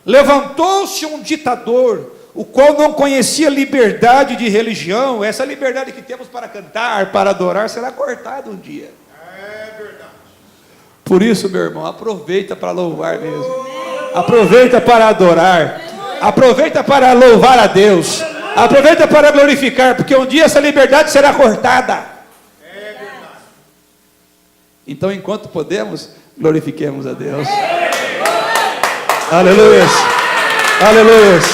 Levantou-se um ditador, o qual não conhecia liberdade de religião. Essa liberdade que temos para cantar, para adorar, será cortada um dia. É verdade. Por isso, meu irmão, aproveita para louvar mesmo. Aproveita para adorar. Aproveita para louvar a Deus. Aproveita para glorificar, porque um dia essa liberdade será cortada. É verdade. Então, enquanto podemos, glorifiquemos a Deus. Aleluias. Aleluias.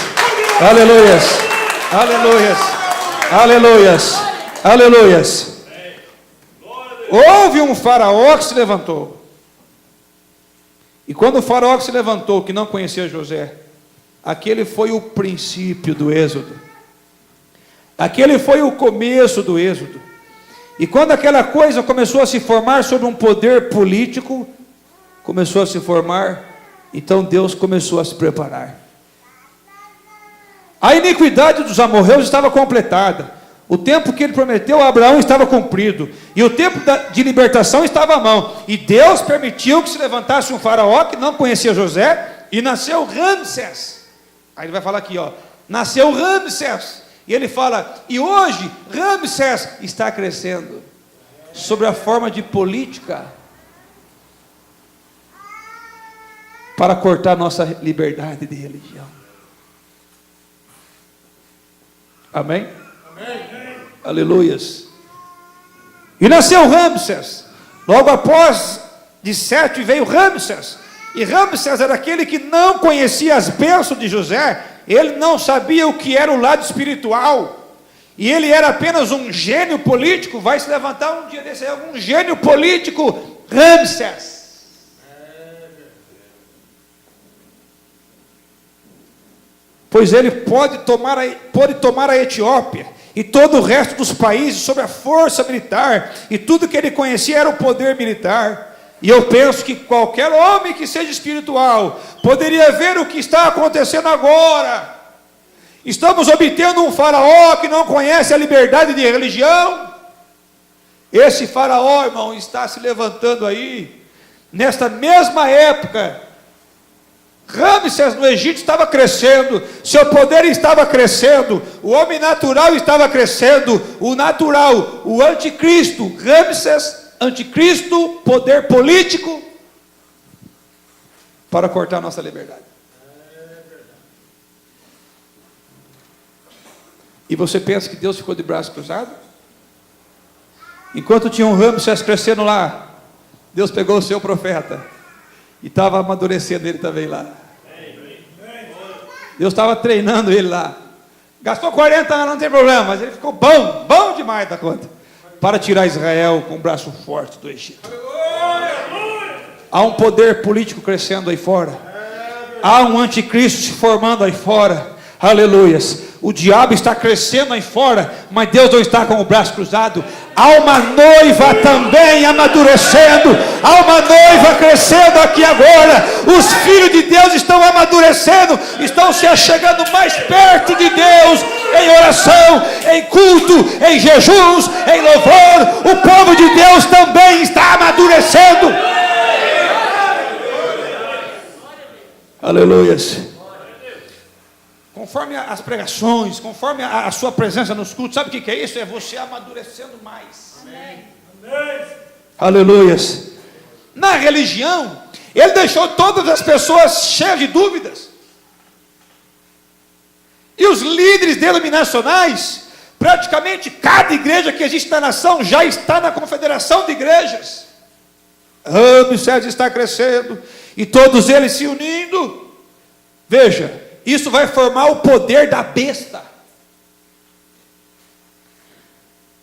Aleluias. Aleluias. Aleluias. Aleluias. Houve um faraó que se levantou. E quando o faraó que se levantou, que não conhecia José, aquele foi o princípio do êxodo. Aquele foi o começo do êxodo. E quando aquela coisa começou a se formar sobre um poder político, começou a se formar, então Deus começou a se preparar. A iniquidade dos amorreus estava completada. O tempo que ele prometeu a Abraão estava cumprido. E o tempo de libertação estava à mão. E Deus permitiu que se levantasse um faraó que não conhecia José. E nasceu Ramsés. Aí ele vai falar aqui, ó. Nasceu Ramsés. E ele fala, e hoje Ramsés está crescendo. Sobre a forma de política. Para cortar nossa liberdade de religião. Amém? Amém. Aleluias. E nasceu Ramsés. Logo após de Sete veio Ramsés. E Ramsés era aquele que não conhecia as bênçãos de José. Ele não sabia o que era o lado espiritual. E ele era apenas um gênio político. Vai se levantar um dia desse aí, um gênio político, Ramsés. Pois ele pode tomar a Etiópia e todo o resto dos países sob a força militar, e tudo que ele conhecia era o poder militar. E eu penso que qualquer homem que seja espiritual poderia ver o que está acontecendo agora. Estamos obtendo um faraó que não conhece a liberdade de religião. Esse faraó, irmão, está se levantando aí, nesta mesma época. Ramsés no Egito estava crescendo, seu poder estava crescendo, o homem natural estava crescendo, o natural, o anticristo, Ramsés, anticristo, poder político, para cortar nossa liberdade. E você pensa que Deus ficou de braço cruzado? Enquanto tinha um Ramsés crescendo lá, Deus pegou o seu profeta e estava amadurecendo ele também lá. Deus estava treinando ele lá. Gastou 40 anos, não tem problema, mas ele ficou bom demais da conta, para tirar Israel com o braço forte do Egito. Há um poder político crescendo aí fora. Há um anticristo se formando aí fora. Aleluias. O diabo está crescendo aí fora, mas Deus não está com o braço cruzado. Há uma noiva também amadurecendo. Há uma noiva crescendo aqui agora. Os filhos de Deus estão amadurecendo, estão se achegando mais perto de Deus, em oração, em culto, em jejuns, em louvor. O povo de Deus também está amadurecendo. Aleluias. Conforme as pregações, conforme a sua presença nos cultos, sabe o que é isso? É você amadurecendo mais. Amém. Aleluias. Na religião, ele deixou todas as pessoas cheias de dúvidas. E os líderes denominacionais, praticamente cada igreja que existe na nação já está na confederação de igrejas. Ramsés está crescendo e todos eles se unindo. Veja, isso vai formar o poder da besta.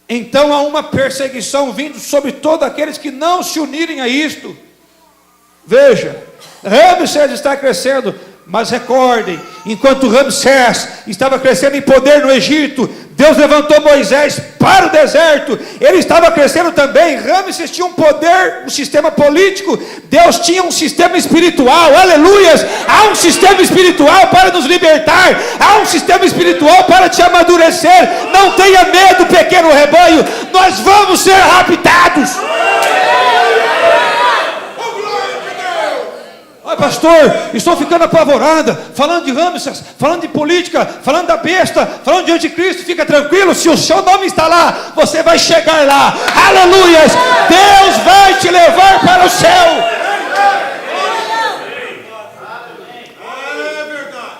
Então há uma perseguição vindo sobre todos aqueles que não se unirem a isto. Veja, Ramsés está crescendo, mas recordem, enquanto Ramsés estava crescendo em poder no Egito, Deus levantou Moisés para o deserto. Ele estava crescendo também. Ramsés tinha um poder, um sistema político. Deus tinha um sistema espiritual. Aleluias! Há um sistema espiritual para nos libertar. Há um sistema espiritual para te amadurecer. Não tenha medo, pequeno rebanho. Nós vamos ser raptados. Ai, pastor, estou ficando apavorada, falando de Ramsés, falando de política, falando da besta, falando de anticristo. Fica tranquilo, se o seu nome está lá, você vai chegar lá. Aleluias! Deus vai te levar para o céu.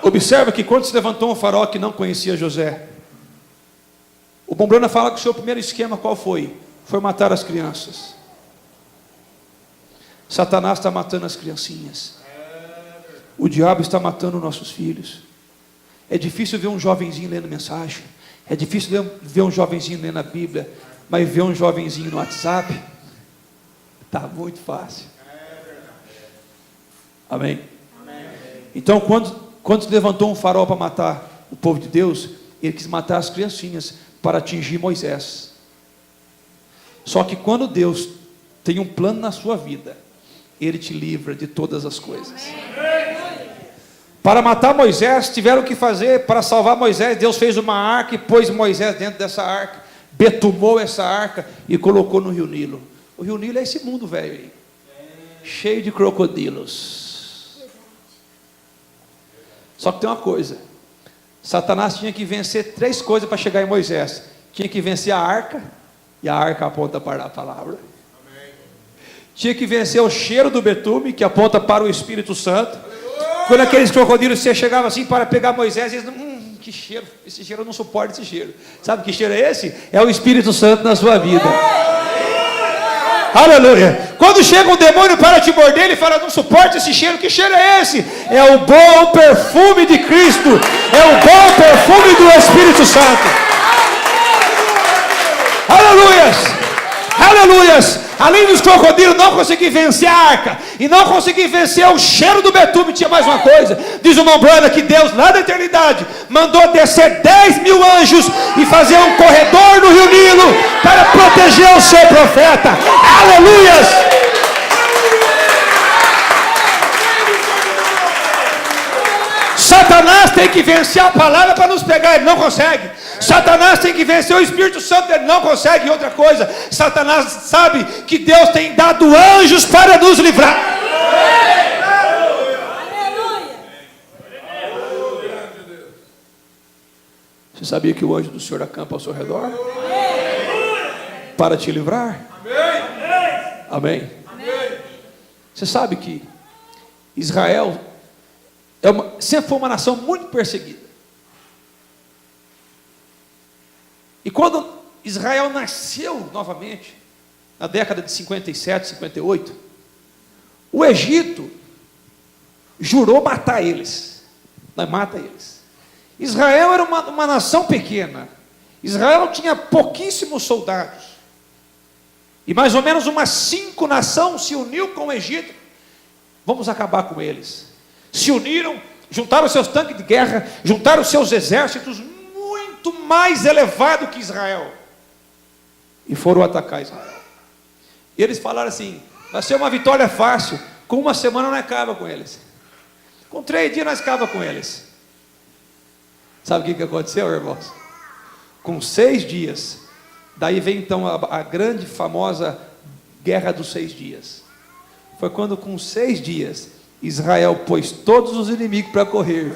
Observa que quando se levantou um faraó que não conhecia José, o Bombrana fala que o seu primeiro esquema qual foi? Foi matar as crianças. Satanás está matando as criancinhas. O diabo está matando nossos filhos. É difícil ver um jovenzinho lendo mensagem. É difícil ver um jovenzinho lendo a Bíblia. Mas ver um jovenzinho no WhatsApp está muito fácil. Amém? Então quando se levantou um faraó para matar o povo de Deus, ele quis matar as criancinhas para atingir Moisés. Só que quando Deus tem um plano na sua vida, Ele te livra de todas as coisas. Para matar Moisés, tiveram que fazer, para salvar Moisés, Deus fez uma arca e pôs Moisés dentro dessa arca, betumou essa arca e colocou no rio Nilo. O rio Nilo é esse mundo velho aí, cheio de crocodilos. Só que tem uma coisa, Satanás tinha que vencer 3 coisas para chegar em Moisés. Tinha que vencer a arca, e a arca aponta para a palavra. Tinha que vencer o cheiro do betume, que aponta para o Espírito Santo. Quando aqueles crocodilos chegavam assim para pegar Moisés, eles que cheiro, esse cheiro eu não suporto esse cheiro. Sabe que cheiro é esse? É o Espírito Santo na sua vida. Aleluia. Quando chega um demônio para te morder, ele fala, não suporta esse cheiro. Que cheiro é esse? É o bom perfume de Cristo. É o bom perfume do Espírito Santo. Aleluias. Aleluias. Além dos crocodilos não conseguir vencer a arca e não conseguir vencer o cheiro do betume, tinha mais uma coisa. Diz o Mombrana que Deus lá da eternidade mandou descer 10.000 anjos e fazer um corredor no rio Nilo para proteger o seu profeta. Aleluias! Satanás tem que vencer a palavra para nos pegar, ele não consegue. Satanás tem que vencer o Espírito Santo, ele não consegue. E outra coisa, Satanás sabe que Deus tem dado anjos para nos livrar. Você sabia que o anjo do Senhor acampa ao seu redor? Para te livrar? Amém. Você sabe que Israel sempre foi uma nação muito perseguida. E quando Israel nasceu novamente, na década de 57, 58, o Egito jurou matar eles. Mata eles. Israel era uma nação pequena. Israel tinha pouquíssimos soldados. E mais ou menos umas 5 nações se uniu com o Egito. Vamos acabar com eles. Se uniram, juntaram seus tanques de guerra, juntaram seus exércitos muito mais elevados que Israel, e foram atacar Israel. E eles falaram assim, vai ser uma vitória fácil, com 1 semana nós acaba com eles, com 3 dias nós acaba com eles. Sabe o que aconteceu, irmãos? Com 6 dias, daí vem então a grande famosa guerra dos 6 dias. Foi quando com 6 dias Israel pôs todos os inimigos para correr.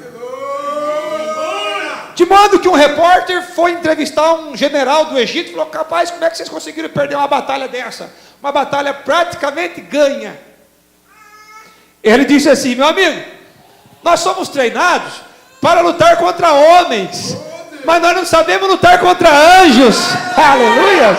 De modo que um repórter foi entrevistar um general do Egito e falou, rapaz, como é que vocês conseguiram perder uma batalha dessa? Uma batalha praticamente ganha. Ele disse assim, meu amigo, nós somos treinados para lutar contra homens, mas nós não sabemos lutar contra anjos. Aleluia!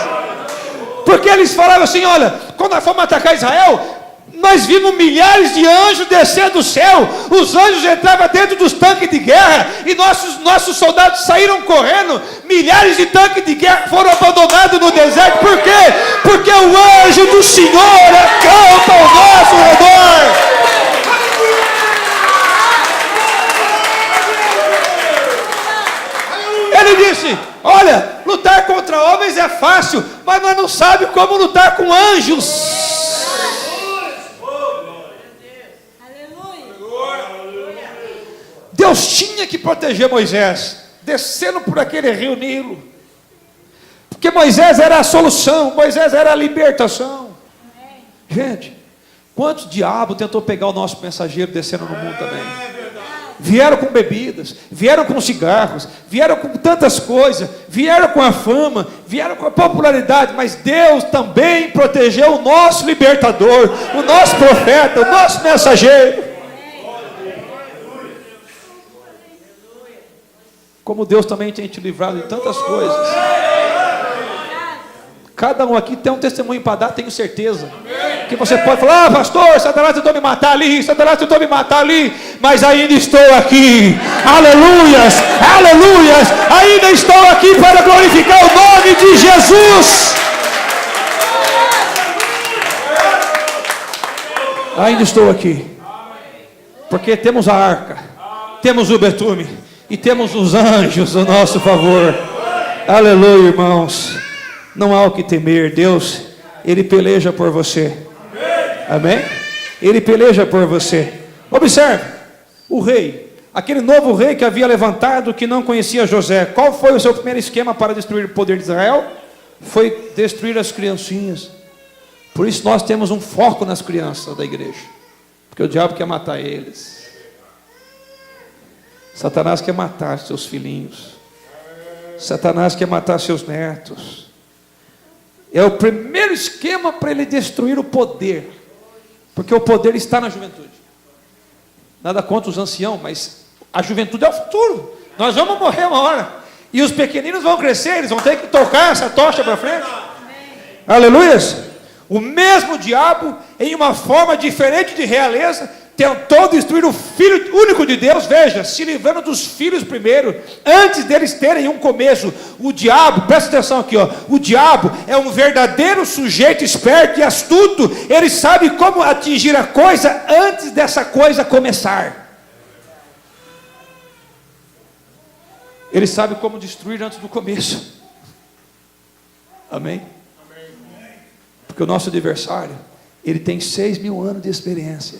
Porque eles falavam assim, olha, quando nós fomos atacar Israel, nós vimos milhares de anjos descer do céu. Os anjos entravam dentro dos tanques de guerra e nossos soldados saíram correndo. Milhares de tanques de guerra foram abandonados no deserto. Por quê? Porque o anjo do Senhor acampa ao nosso redor. fácil, mas nós não sabemos como lutar com anjos. Deus tinha que proteger Moisés, descendo por aquele rio Nilo, porque Moisés era a solução, Moisés era a libertação. Gente, quantos diabos tentou pegar o nosso mensageiro descendo no mundo também? Vieram com bebidas, vieram com cigarros, vieram com tantas coisas, vieram com a fama, vieram com a popularidade, mas Deus também protegeu o nosso libertador, o nosso profeta, o nosso mensageiro. Como Deus também tem te livrado de tantas coisas. Cada um aqui tem um testemunho para dar, tenho certeza. Que você pode falar: ah, pastor, Satanás tentou me matar ali, Satanás tentou me matar ali, mas ainda estou aqui. Aleluias, aleluias, ainda estou aqui para glorificar o nome de Jesus. Ainda estou aqui, porque temos a arca, temos o betume e temos os anjos a nosso favor. Aleluia, irmãos. Não há o que temer. Deus, Ele peleja por você. Amém? Ele peleja por você. Observe, o rei, aquele novo rei que havia levantado, que não conhecia José, qual foi o seu primeiro esquema para destruir o poder de Israel? Foi destruir as criancinhas. Por isso nós temos um foco nas crianças da igreja, porque o diabo quer matar eles. Satanás quer matar seus filhinhos, Satanás quer matar seus netos. É o primeiro esquema para ele destruir o poder, porque o poder está na juventude. Nada contra os anciãos, mas a juventude é o futuro. Nós vamos morrer uma hora, e os pequeninos vão crescer, eles vão ter que tocar essa tocha para frente. Aleluias. O mesmo diabo, em uma forma diferente de realeza, tentou destruir o Filho único de Deus, veja, se livrando dos filhos primeiro, antes deles terem um começo. O diabo, presta atenção aqui, ó, o diabo é um verdadeiro sujeito esperto e astuto. Ele sabe como atingir a coisa antes dessa coisa começar. Ele sabe como destruir antes do começo. Amém? Porque o nosso adversário, ele tem 6.000 anos de experiência.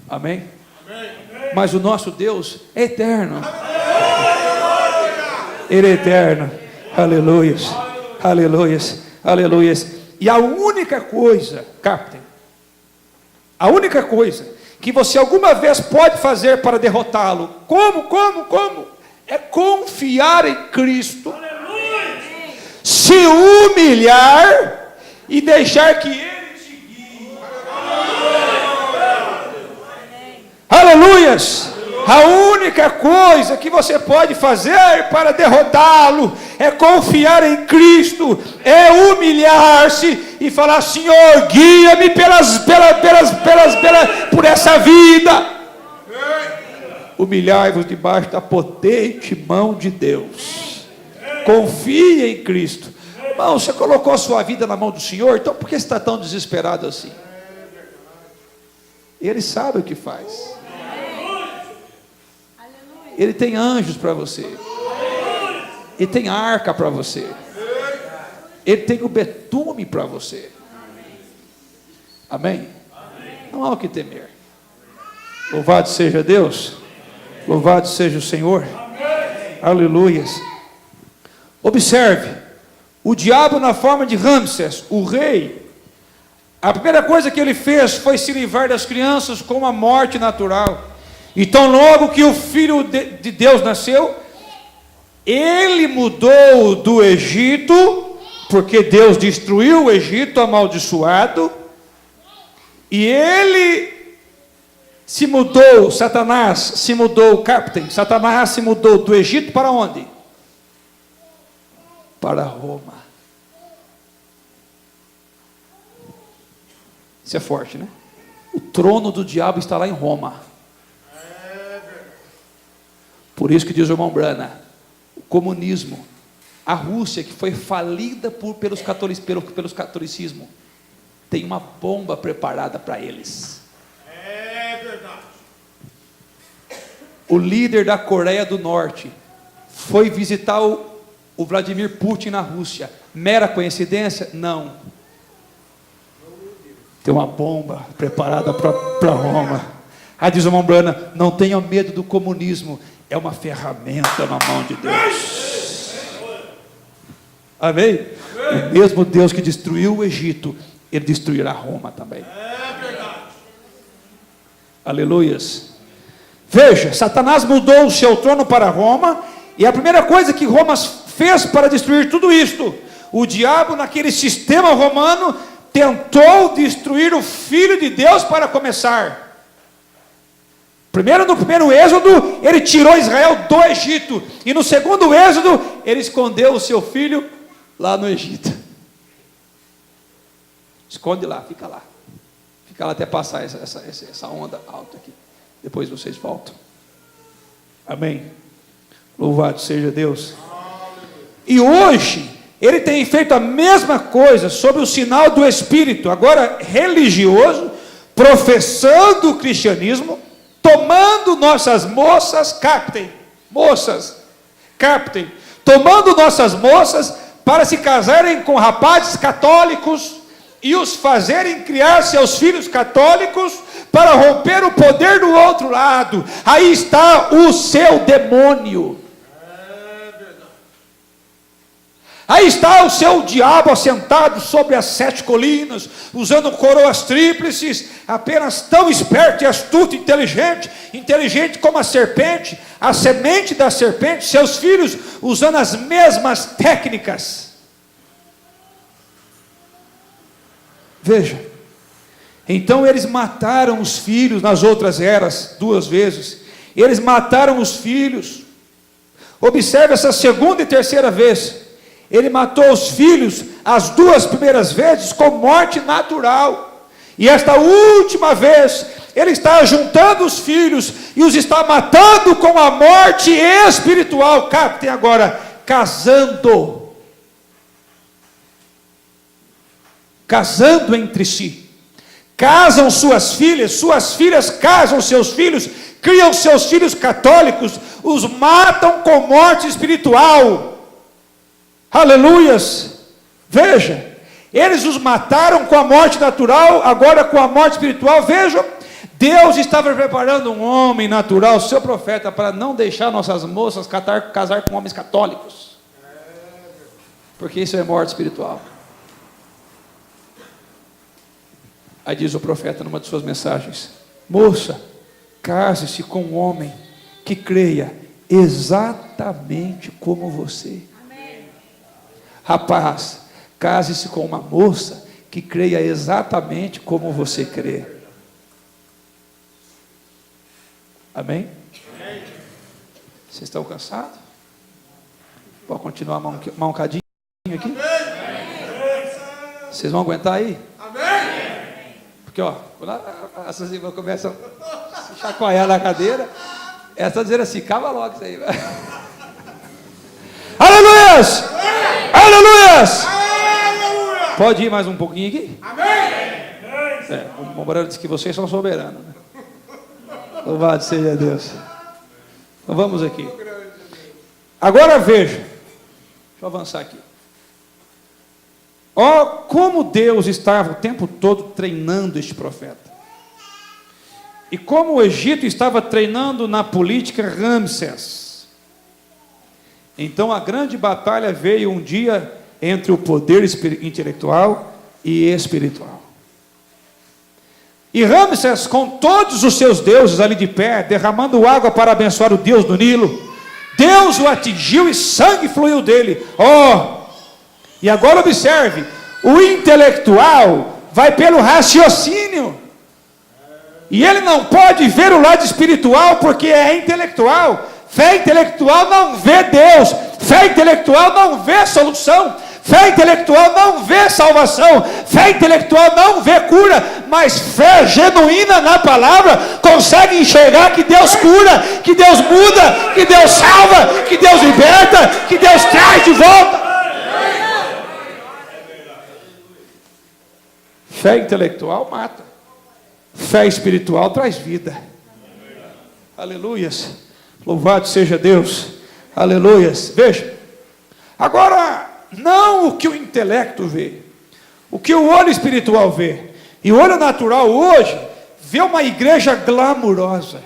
Amém? Mas o nosso Deus é eterno. Ele é eterno. Aleluias, aleluias, aleluias. E a única coisa, captem, a única coisa que você alguma vez pode fazer para derrotá-lo, como? É confiar em Cristo, se humilhar e deixar que Ele te guie. Aleluias! A única coisa que você pode fazer para derrotá-lo é confiar em Cristo, é humilhar-se e falar: Senhor, guia-me por essa vida. Humilhai-vos debaixo da potente mão de Deus. Confie em Cristo. Irmão, você colocou a sua vida na mão do Senhor, então por que você está tão desesperado assim? Ele sabe o que faz. Ele tem anjos para você. Ele tem arca para você. Ele tem o betume para você. Amém? Não há o que temer. Louvado seja Deus. Louvado seja o Senhor. Aleluias. Observe, o diabo na forma de Ramsés, o rei, a primeira coisa que ele fez foi se livrar das crianças com a morte natural. Então logo que o Filho de Deus nasceu, ele mudou do Egito, porque Deus destruiu o Egito amaldiçoado, e ele se mudou, Satanás se mudou do Egito para onde? Para Roma. Isso é forte, né? O trono do diabo está lá em Roma. Por isso que diz o irmão Brana, o comunismo, a Rússia, que foi falida pelos catolicismo, tem uma bomba preparada para eles. É verdade. O líder da Coreia do Norte foi visitar o Vladimir Putin na Rússia. Mera coincidência? Não. Tem uma bomba preparada para Roma. Aí diz o irmão Branham, não tenha medo do comunismo, é uma ferramenta na mão de Deus. Amém? O mesmo Deus que destruiu o Egito, Ele destruirá Roma também. Aleluias. Veja, Satanás mudou o seu trono para Roma, e a primeira coisa que Roma fez para destruir tudo isto, o diabo naquele sistema romano tentou destruir o Filho de Deus para começar. Primeiro, no primeiro êxodo, ele tirou Israel do Egito, e no segundo êxodo, ele escondeu o seu filho lá no Egito. Esconde lá, fica lá. Fica lá até passar essa onda alta aqui. Depois vocês voltam. Amém. Louvado seja Deus. E hoje, ele tem feito a mesma coisa sob o sinal do Espírito, agora religioso, professando o cristianismo, tomando nossas moças, captem, tomando nossas moças para se casarem com rapazes católicos e os fazerem criar seus filhos católicos para romper o poder do outro lado. Aí está o seu demônio. Aí está o seu diabo assentado sobre as 7 colinas, usando coroas tríplices, apenas tão esperto e astuto, inteligente como a serpente, a semente da serpente, seus filhos usando as mesmas técnicas. Veja, então eles mataram os filhos nas outras eras, 2 vezes, eles mataram os filhos. Observe essa segunda e terceira vez. Ele matou os filhos as 2 primeiras vezes com morte natural, e esta última vez ele está juntando os filhos e os está matando com a morte espiritual. Captem agora, casando entre si. Casam suas filhas casam seus filhos, criam seus filhos católicos, os matam com morte espiritual. Aleluias. Veja, eles os mataram com a morte natural, agora com a morte espiritual. Vejam, Deus estava preparando um homem natural, seu profeta, para não deixar nossas moças casar com homens católicos, porque isso é morte espiritual. Aí diz o profeta numa de suas mensagens: moça, case-se com um homem que creia exatamente como você. Rapaz, case-se com uma moça que creia exatamente como você crê. Amém? Vocês estão cansados? Pode continuar mancadinho aqui? Vocês vão aguentar aí? Porque quando essas irmãs começam a se chacoalhar na cadeira, elas estão dizendo assim: calma logo isso aí. Aleluias! Aleluias! Aleluia! Pode ir mais um pouquinho aqui? Amém! O Morano disse que vocês são soberanos, né? Louvado seja Deus. Então vamos aqui. Agora veja. Deixa eu avançar aqui. Ó, como Deus estava o tempo todo treinando este profeta. E como o Egito estava treinando na política Ramsés. Então a grande batalha veio um dia entre o poder intelectual e espiritual. E Ramsés, com todos os seus deuses ali de pé, derramando água para abençoar o Deus do Nilo, Deus o atingiu e sangue fluiu dele. E agora observe, o intelectual vai pelo raciocínio, e ele não pode ver o lado espiritual porque é intelectual. Fé intelectual não vê Deus, fé intelectual não vê solução, fé intelectual não vê salvação, fé intelectual não vê cura, mas fé genuína na palavra consegue enxergar que Deus cura, que Deus muda, que Deus salva, que Deus liberta, que Deus traz de volta. Fé intelectual mata, fé espiritual traz vida. Aleluias. Louvado seja Deus. Aleluias. Veja, Agora, não o que o intelecto vê, o que o olho espiritual vê. E o olho natural hoje vê uma igreja glamurosa,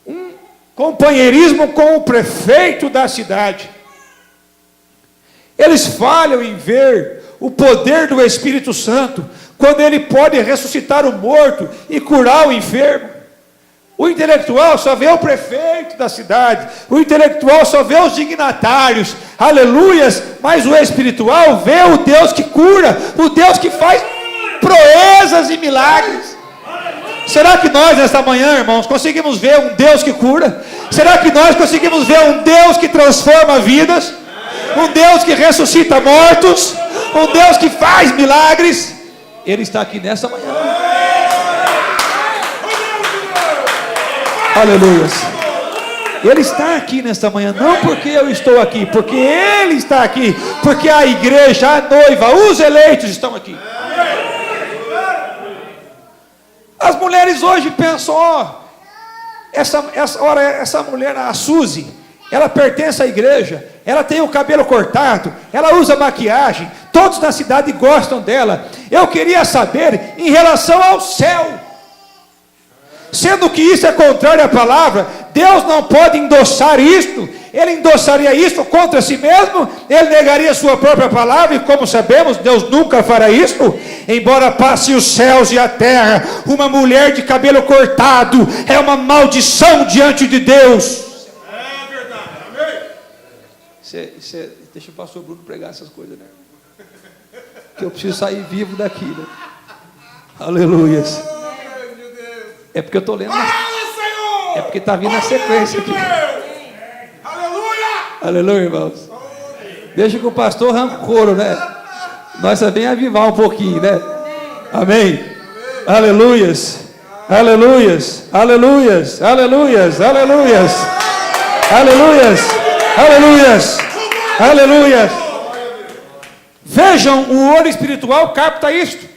um companheirismo com o prefeito da cidade. Eles falham em ver o poder do Espírito Santo, quando ele pode ressuscitar o morto e curar o enfermo. O intelectual só vê o prefeito da cidade, o intelectual só vê os dignatários, aleluias, mas o espiritual vê o Deus que cura, o Deus que faz proezas e milagres. Será que nós nesta manhã, irmãos, conseguimos ver um Deus que cura? Será que nós conseguimos ver um Deus que transforma vidas? Um Deus que ressuscita mortos? Um Deus que faz milagres? Ele está aqui nessa manhã. Aleluia. Ele está aqui nesta manhã, não porque eu estou aqui, porque Ele está aqui, porque a igreja, a noiva, os eleitos estão aqui. As mulheres hoje pensam, essa mulher, a Suzy, ela pertence à igreja, ela tem o cabelo cortado, ela usa maquiagem, todos na cidade gostam dela. Eu queria saber em relação ao céu, sendo que isso é contrário à palavra, Deus não pode endossar isto. Ele endossaria isto contra si mesmo, ele negaria a sua própria palavra, e como sabemos, Deus nunca fará isto. Embora passe os céus e a terra, uma mulher de cabelo cortado é uma maldição diante de Deus. É verdade, amém? Deixa o pastor Bruno pregar essas coisas, né? Que eu preciso sair vivo daqui, né? Aleluias. É porque eu estou lendo, é porque está vindo a sequência aqui. Aleluia, irmãos. Deixa que o pastor arranque o couro, né? Nós também avivar um pouquinho, né? Amém. Aleluias. Aleluias. Aleluias. Aleluias. Aleluias. Aleluias. Aleluias. Aleluias. Vejam, o olho espiritual capta isto.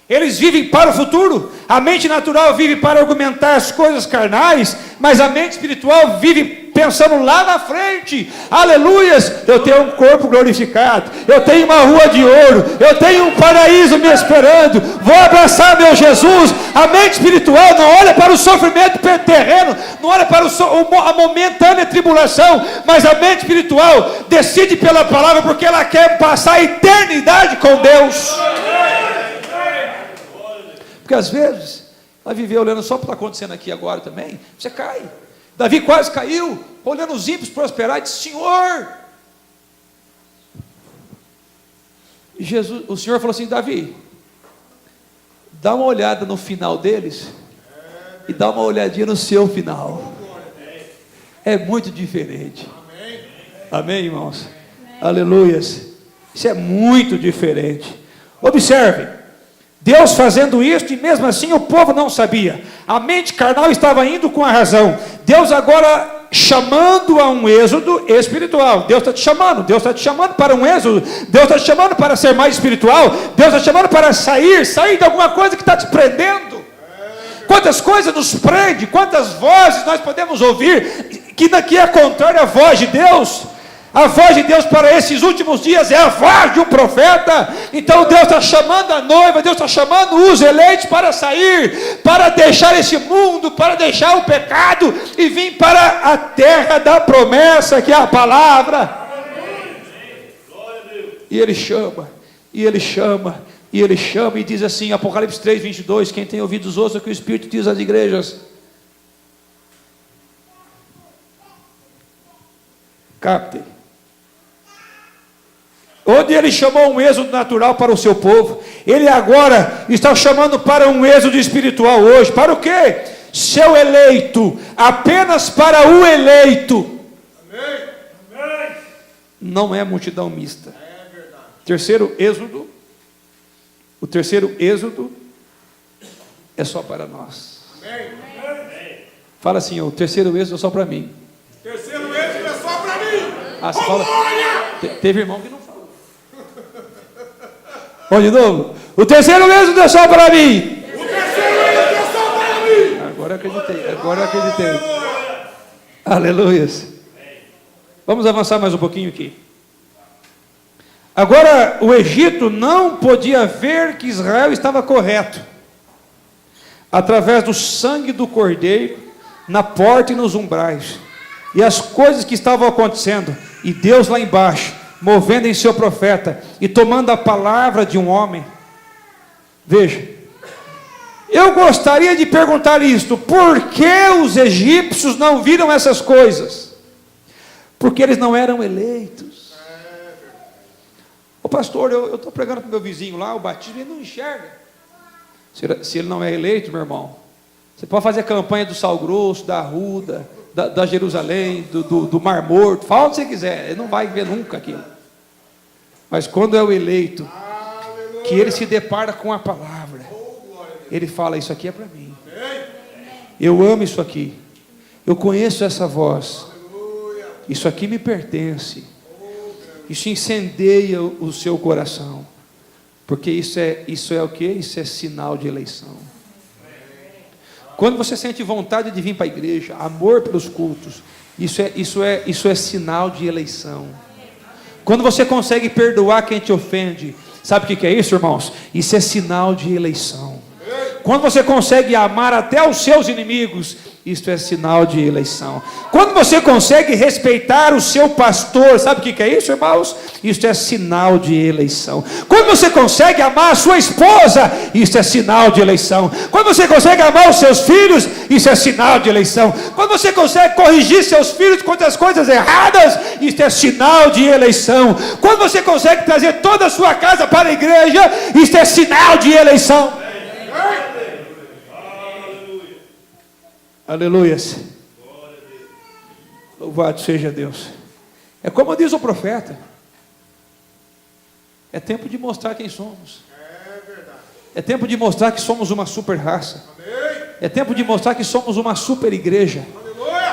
Eles vivem para o futuro. A mente natural vive para argumentar as coisas carnais, mas a mente espiritual vive pensando lá na frente. Aleluias, eu tenho um corpo glorificado, eu tenho uma rua de ouro, eu tenho um paraíso me esperando, vou abraçar meu Jesus. A mente espiritual não olha para o sofrimento terreno, não olha para a momentânea tribulação, mas a mente espiritual decide pela palavra, porque ela quer passar a eternidade com Deus. Porque às vezes, vai viver olhando só para o que está acontecendo aqui agora também, você cai. Davi quase caiu, olhando os ímpios prosperar, e disse: Senhor. E Jesus, o Senhor falou assim: Davi, dá uma olhada no final deles, e dá uma olhadinha no seu final. É muito diferente. Amém, irmãos? Aleluias. Isso é muito diferente. Observe. Deus fazendo isso, e mesmo assim o povo não sabia. A mente carnal estava indo com a razão. Deus agora chamando a um êxodo espiritual. Deus está te chamando. Deus está te chamando para um êxodo. Deus está te chamando para ser mais espiritual. Deus está te chamando para sair de alguma coisa que está te prendendo. Quantas coisas nos prende, quantas vozes nós podemos ouvir que daqui é contrária à voz de Deus. A voz de Deus para esses últimos dias é a voz de um profeta. Então Deus está chamando a noiva, Deus está chamando os eleitos para sair, para deixar esse mundo, para deixar o pecado e vir para a terra da promessa, que é a palavra. E Ele chama, e Ele chama, e Ele chama, e diz assim, Apocalipse 3, 22, quem tem ouvidos ouça o que o Espírito diz às igrejas. Captem. Onde Ele chamou um êxodo natural para o seu povo, Ele agora está chamando para um êxodo espiritual hoje. Para o quê? Seu eleito, apenas para o eleito. Amém. Não é multidão mista. É verdade. Terceiro êxodo, o terceiro êxodo é só para nós. Amém. Fala assim, o terceiro êxodo é só para mim. Terceiro êxodo é só para mim. Você fala, teve irmão que não falou. Vamos de novo. O terceiro êxodo é só para mim. O terceiro êxodo é só para mim. Agora eu acreditei. Aleluia. Vamos avançar mais um pouquinho aqui. Agora, o Egito não podia ver que Israel estava correto, através do sangue do cordeiro, na porta e nos umbrais, e as coisas que estavam acontecendo, e Deus lá embaixo, movendo em seu profeta, e tomando a palavra de um homem. Veja, eu gostaria de perguntar isto: por que os egípcios não viram essas coisas? Porque eles não eram eleitos. Ô pastor, eu estou pregando para o meu vizinho lá, o batismo, ele não enxerga. Se ele não é eleito, meu irmão, você pode fazer a campanha do Sal Grosso, da Arruda, da Jerusalém, do Mar Morto, fala o que você quiser, ele não vai ver nunca aquilo. Mas quando é o eleito, que ele se depara com a palavra, ele fala: isso aqui é para mim, eu amo isso aqui, eu conheço essa voz, isso aqui me pertence, isso incendeia o seu coração, porque isso é o que? Isso é sinal de eleição. Quando você sente vontade de vir para a igreja, amor pelos cultos, isso é sinal de eleição. Quando você consegue perdoar quem te ofende, sabe o que é isso, irmãos? Isso é sinal de eleição. Quando você consegue amar até os seus inimigos, isto é sinal de eleição. Quando você consegue respeitar o seu pastor, sabe o que é isso, irmãos? Isto é sinal de eleição. Quando você consegue amar a sua esposa, isso é sinal de eleição. Quando você consegue amar os seus filhos, isso é sinal de eleição. Quando você consegue corrigir seus filhos contra as coisas erradas, isso é sinal de eleição. Quando você consegue trazer toda a sua casa para a igreja, isso é sinal de eleição. Aleluias. Louvado seja Deus. É como diz o profeta: é tempo de mostrar quem somos. É tempo de mostrar que somos uma super raça. É tempo de mostrar que somos uma super igreja.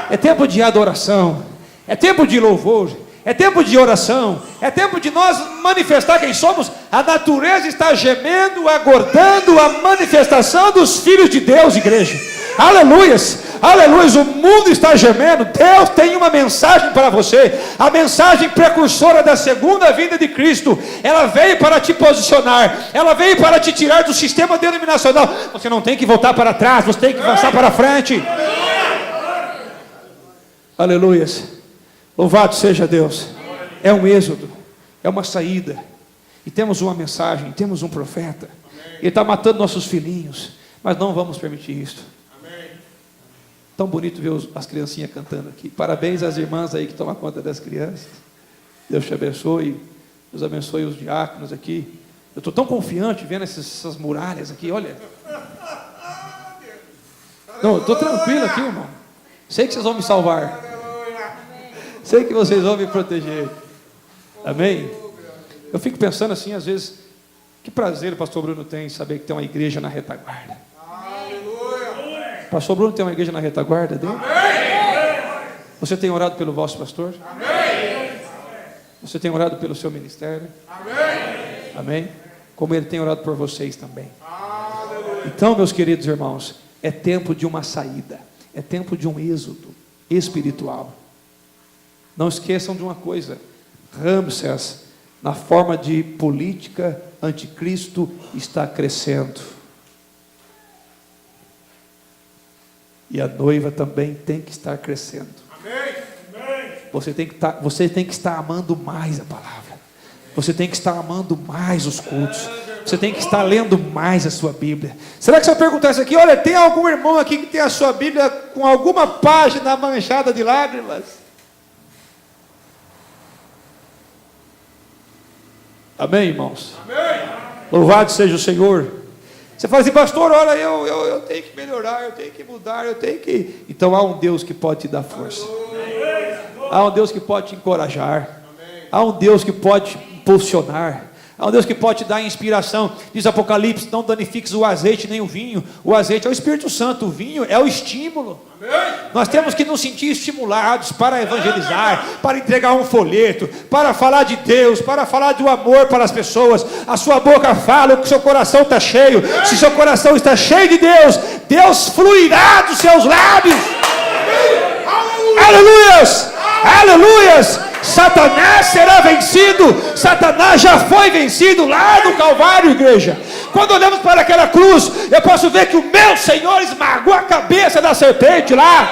É tempo de adoração. É tempo de louvor. É tempo de oração. É tempo de nós manifestar quem somos. A natureza está gemendo, aguardando a manifestação dos filhos de Deus, igreja. Aleluias, aleluias, o mundo está gemendo. Deus tem uma mensagem para você, a mensagem precursora da segunda vinda de Cristo. Ela veio para te posicionar, ela veio para te tirar do sistema denominacional. Você não tem que voltar para trás, você tem que avançar para frente. Aleluias, louvado seja Deus. É um êxodo, é uma saída, e temos uma mensagem, temos um profeta. Ele está matando nossos filhinhos, mas não vamos permitir isso. Tão bonito ver as criancinhas cantando aqui. Parabéns às irmãs aí que tomam conta das crianças. Deus te abençoe. Deus abençoe os diáconos aqui. Eu estou tão confiante vendo essas muralhas aqui, olha. Não, eu estou tranquilo aqui, irmão. Sei que vocês vão me salvar. Sei que vocês vão me proteger. Amém? Eu fico pensando assim, às vezes, que prazer o pastor Bruno tem em saber que tem uma igreja na retaguarda. Pastor Bruno tem uma igreja na retaguarda dele? Amém. Você tem orado pelo vosso pastor? Amém. Você tem orado pelo seu ministério? Amém. Amém. Como ele tem orado por vocês também. Aleluia. Então, meus queridos irmãos, é tempo de uma saída, é tempo de um êxodo espiritual. Não esqueçam de uma coisa: Ramsés, na forma de política anticristo, está crescendo. E a noiva também tem que estar crescendo. Amém. Você tem que estar amando mais a palavra. Você tem que estar amando mais os cultos. Você tem que estar lendo mais a sua Bíblia. Será que se eu perguntar isso aqui, olha, tem algum irmão aqui que tem a sua Bíblia com alguma página manchada de lágrimas? Amém, irmãos? Amém. Louvado seja o Senhor. Você fala assim: pastor, olha, eu tenho que melhorar, eu tenho que mudar, eu tenho que... Então há um Deus que pode te dar força. Há um Deus que pode te encorajar. Há um Deus que pode te impulsionar. Há um Deus que pode te dar inspiração. Diz Apocalipse: não danifiques o azeite nem o vinho. O azeite é o Espírito Santo, o vinho é o estímulo. Nós temos que nos sentir estimulados para evangelizar, para entregar um folheto, para falar de Deus, para falar do amor para as pessoas. A sua boca fala o que o seu coração está cheio. Se seu coração está cheio de Deus, Deus fluirá dos seus lábios. Aleluia! Aleluias! Satanás será vencido. Satanás já foi vencido lá no Calvário, igreja. Quando olhamos para aquela cruz, eu posso ver que o meu Senhor esmagou a cabeça da serpente lá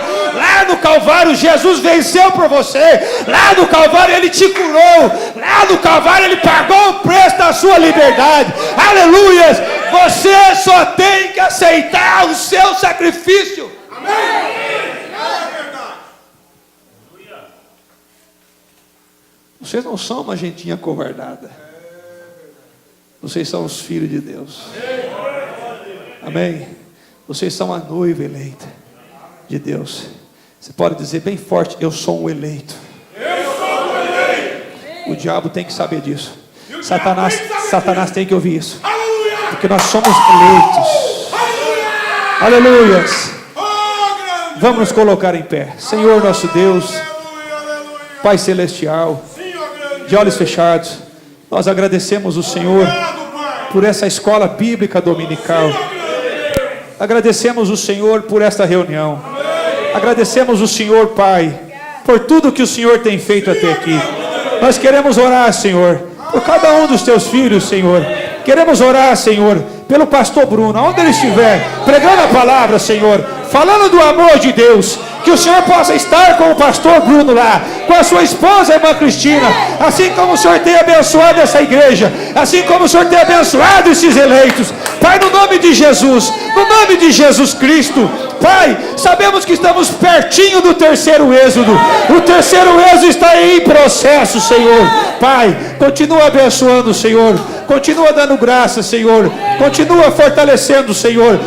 no Calvário. Jesus venceu por você. Lá no Calvário Ele te curou. Lá no Calvário Ele pagou o preço da sua liberdade. Aleluias! Você só tem que aceitar o seu sacrifício. Vocês não são uma gentinha covardada. Vocês são os filhos de Deus. Amém. Vocês são a noiva eleita de Deus. Você pode dizer bem forte: eu sou um eleito. O diabo tem que saber disso. Satanás tem que ouvir isso. Porque nós somos eleitos. Aleluias. Vamos nos colocar em pé. Senhor nosso Deus, Pai Celestial, de olhos fechados, nós agradecemos o Senhor por essa escola bíblica dominical. Agradecemos o Senhor por esta reunião. Agradecemos o Senhor, Pai, por tudo que o Senhor tem feito até aqui. Nós queremos orar, Senhor, por cada um dos teus filhos, Senhor. Queremos orar, Senhor, pelo pastor Bruno, onde ele estiver, pregando a palavra, Senhor, falando do amor de Deus. Que o Senhor possa estar com o pastor Bruno lá, com a sua esposa, a irmã Cristina, assim como o Senhor tem abençoado essa igreja, assim como o Senhor tem abençoado esses eleitos. Pai, no nome de Jesus, no nome de Jesus Cristo, Pai, sabemos que estamos pertinho do terceiro êxodo. O terceiro êxodo está em processo, Senhor. Pai, continua abençoando, Senhor. Continua dando graça, Senhor. Continua fortalecendo, Senhor.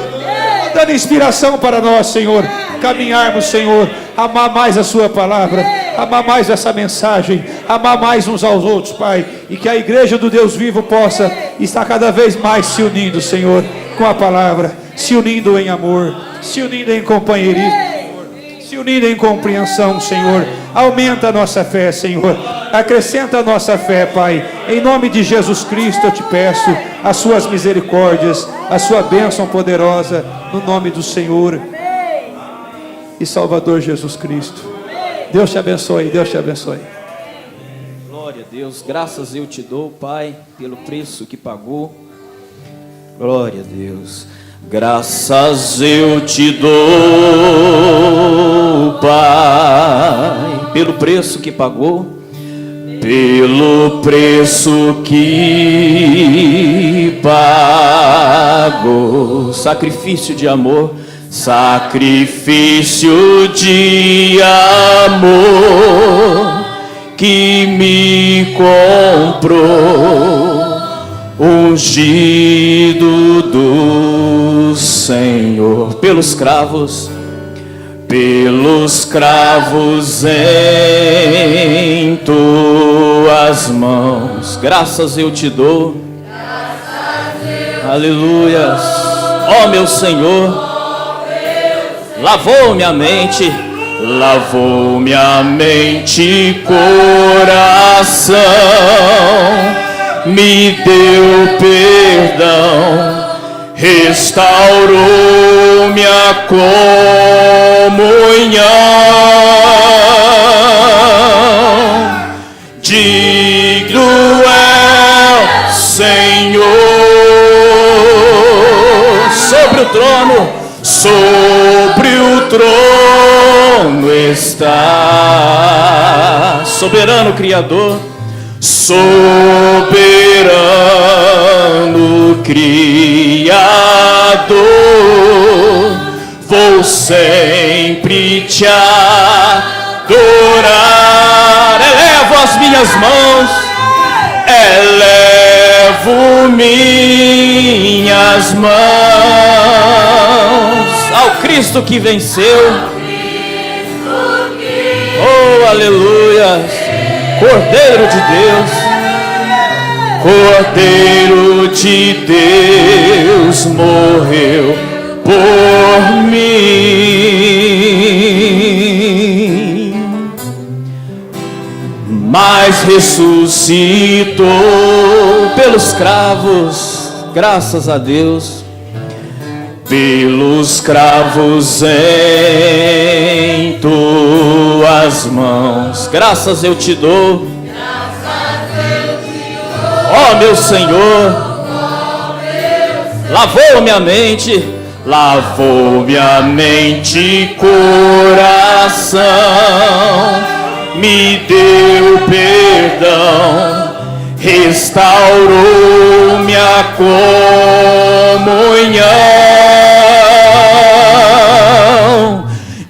Dando inspiração para nós, Senhor. Caminharmos, Senhor, amar mais a sua palavra, amar mais essa mensagem, amar mais uns aos outros, Pai, e que a igreja do Deus vivo possa estar cada vez mais se unindo, Senhor, com a palavra, se unindo em amor, se unindo em companheirismo, se unindo em compreensão, Senhor. Aumenta a nossa fé, Senhor, acrescenta a nossa fé, Pai, em nome de Jesus Cristo eu te peço as suas misericórdias, a sua bênção poderosa, no nome do Senhor e Salvador Jesus Cristo. Deus te abençoe, Deus te abençoe. Glória a Deus, graças eu te dou, Pai, pelo preço que pagou. Glória a Deus. Graças eu te dou, Pai, Pelo preço que pagou. pelo preço que pagou. Sacrifício de amor. Sacrifício de amor que me comprou, ungido do Senhor. Pelos cravos em tuas mãos. graças eu te dou. Aleluias. Ó meu Senhor, lavou minha mente, e coração, me deu perdão, restaurou minha comunhão. Digno é o Senhor, sobre o trono, sobre o trono está, soberano Criador, soberano Criador, vou sempre te adorar. elevo as minhas mãos, elevo minhas mãos ao Cristo que venceu. Oh, aleluia. Cordeiro de Deus, Cordeiro de Deus morreu por mim, mas ressuscitou pelos cravos, graças a Deus, pelos cravos em tuas mãos. Graças eu te dou, ó meu Senhor. Lavou minha mente, lavou minha mente e coração, me deu perdão, restaurou minha comunhão.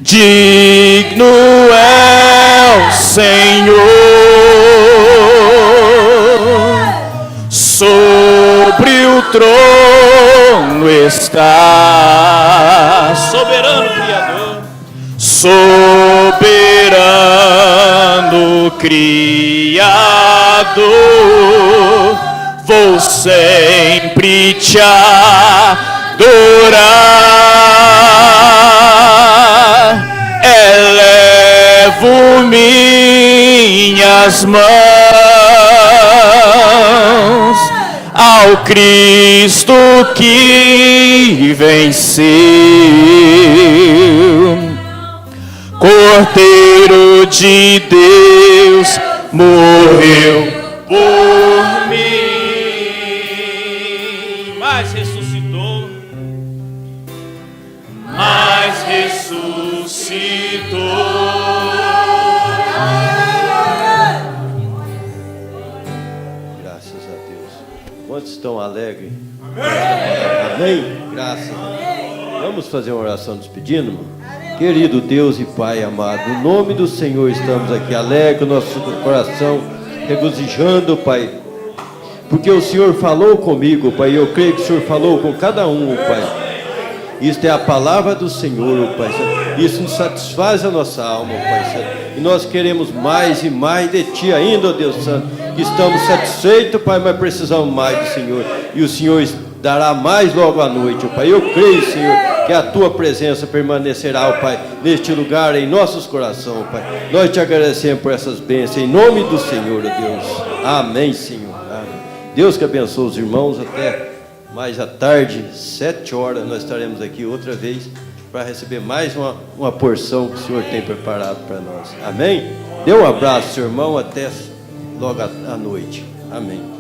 Digno é o Senhor, sobre o trono está, soberano Criador, soberano Criador, vou sempre te adorar, elevo minhas mãos ao Cristo que venceu, Cordeiro de Deus, morreu por mim, mas ressuscitou, Graças a Deus. Quantos estão alegres? Amém? Graças a Deus. Vamos fazer uma oração despedindo, irmão? Querido Deus e Pai amado, no nome do Senhor estamos aqui alegres, nosso coração regozijando, Pai, porque o Senhor falou comigo, Pai, e eu creio que o Senhor falou com cada um, Pai. Isto é a palavra do Senhor, Pai. Isso nos satisfaz a nossa alma, Pai. E nós queremos mais e mais de Ti ainda, ó Deus Santo. Que estamos satisfeitos, Pai, mas precisamos mais do Senhor. E o Senhor dará mais logo à noite, ó Pai. Eu creio, Senhor, que a Tua presença permanecerá, ó Pai, neste lugar, em nossos corações, Pai. Nós Te agradecemos por essas bênçãos, em nome do Senhor, ó Deus. Amém, Senhor. Amém. Deus que abençoe os irmãos até mais à tarde, 7 horas, nós estaremos aqui outra vez para receber mais uma porção que o Senhor tem preparado para nós. Amém? Dê um abraço, seu irmão, até logo à noite. Amém.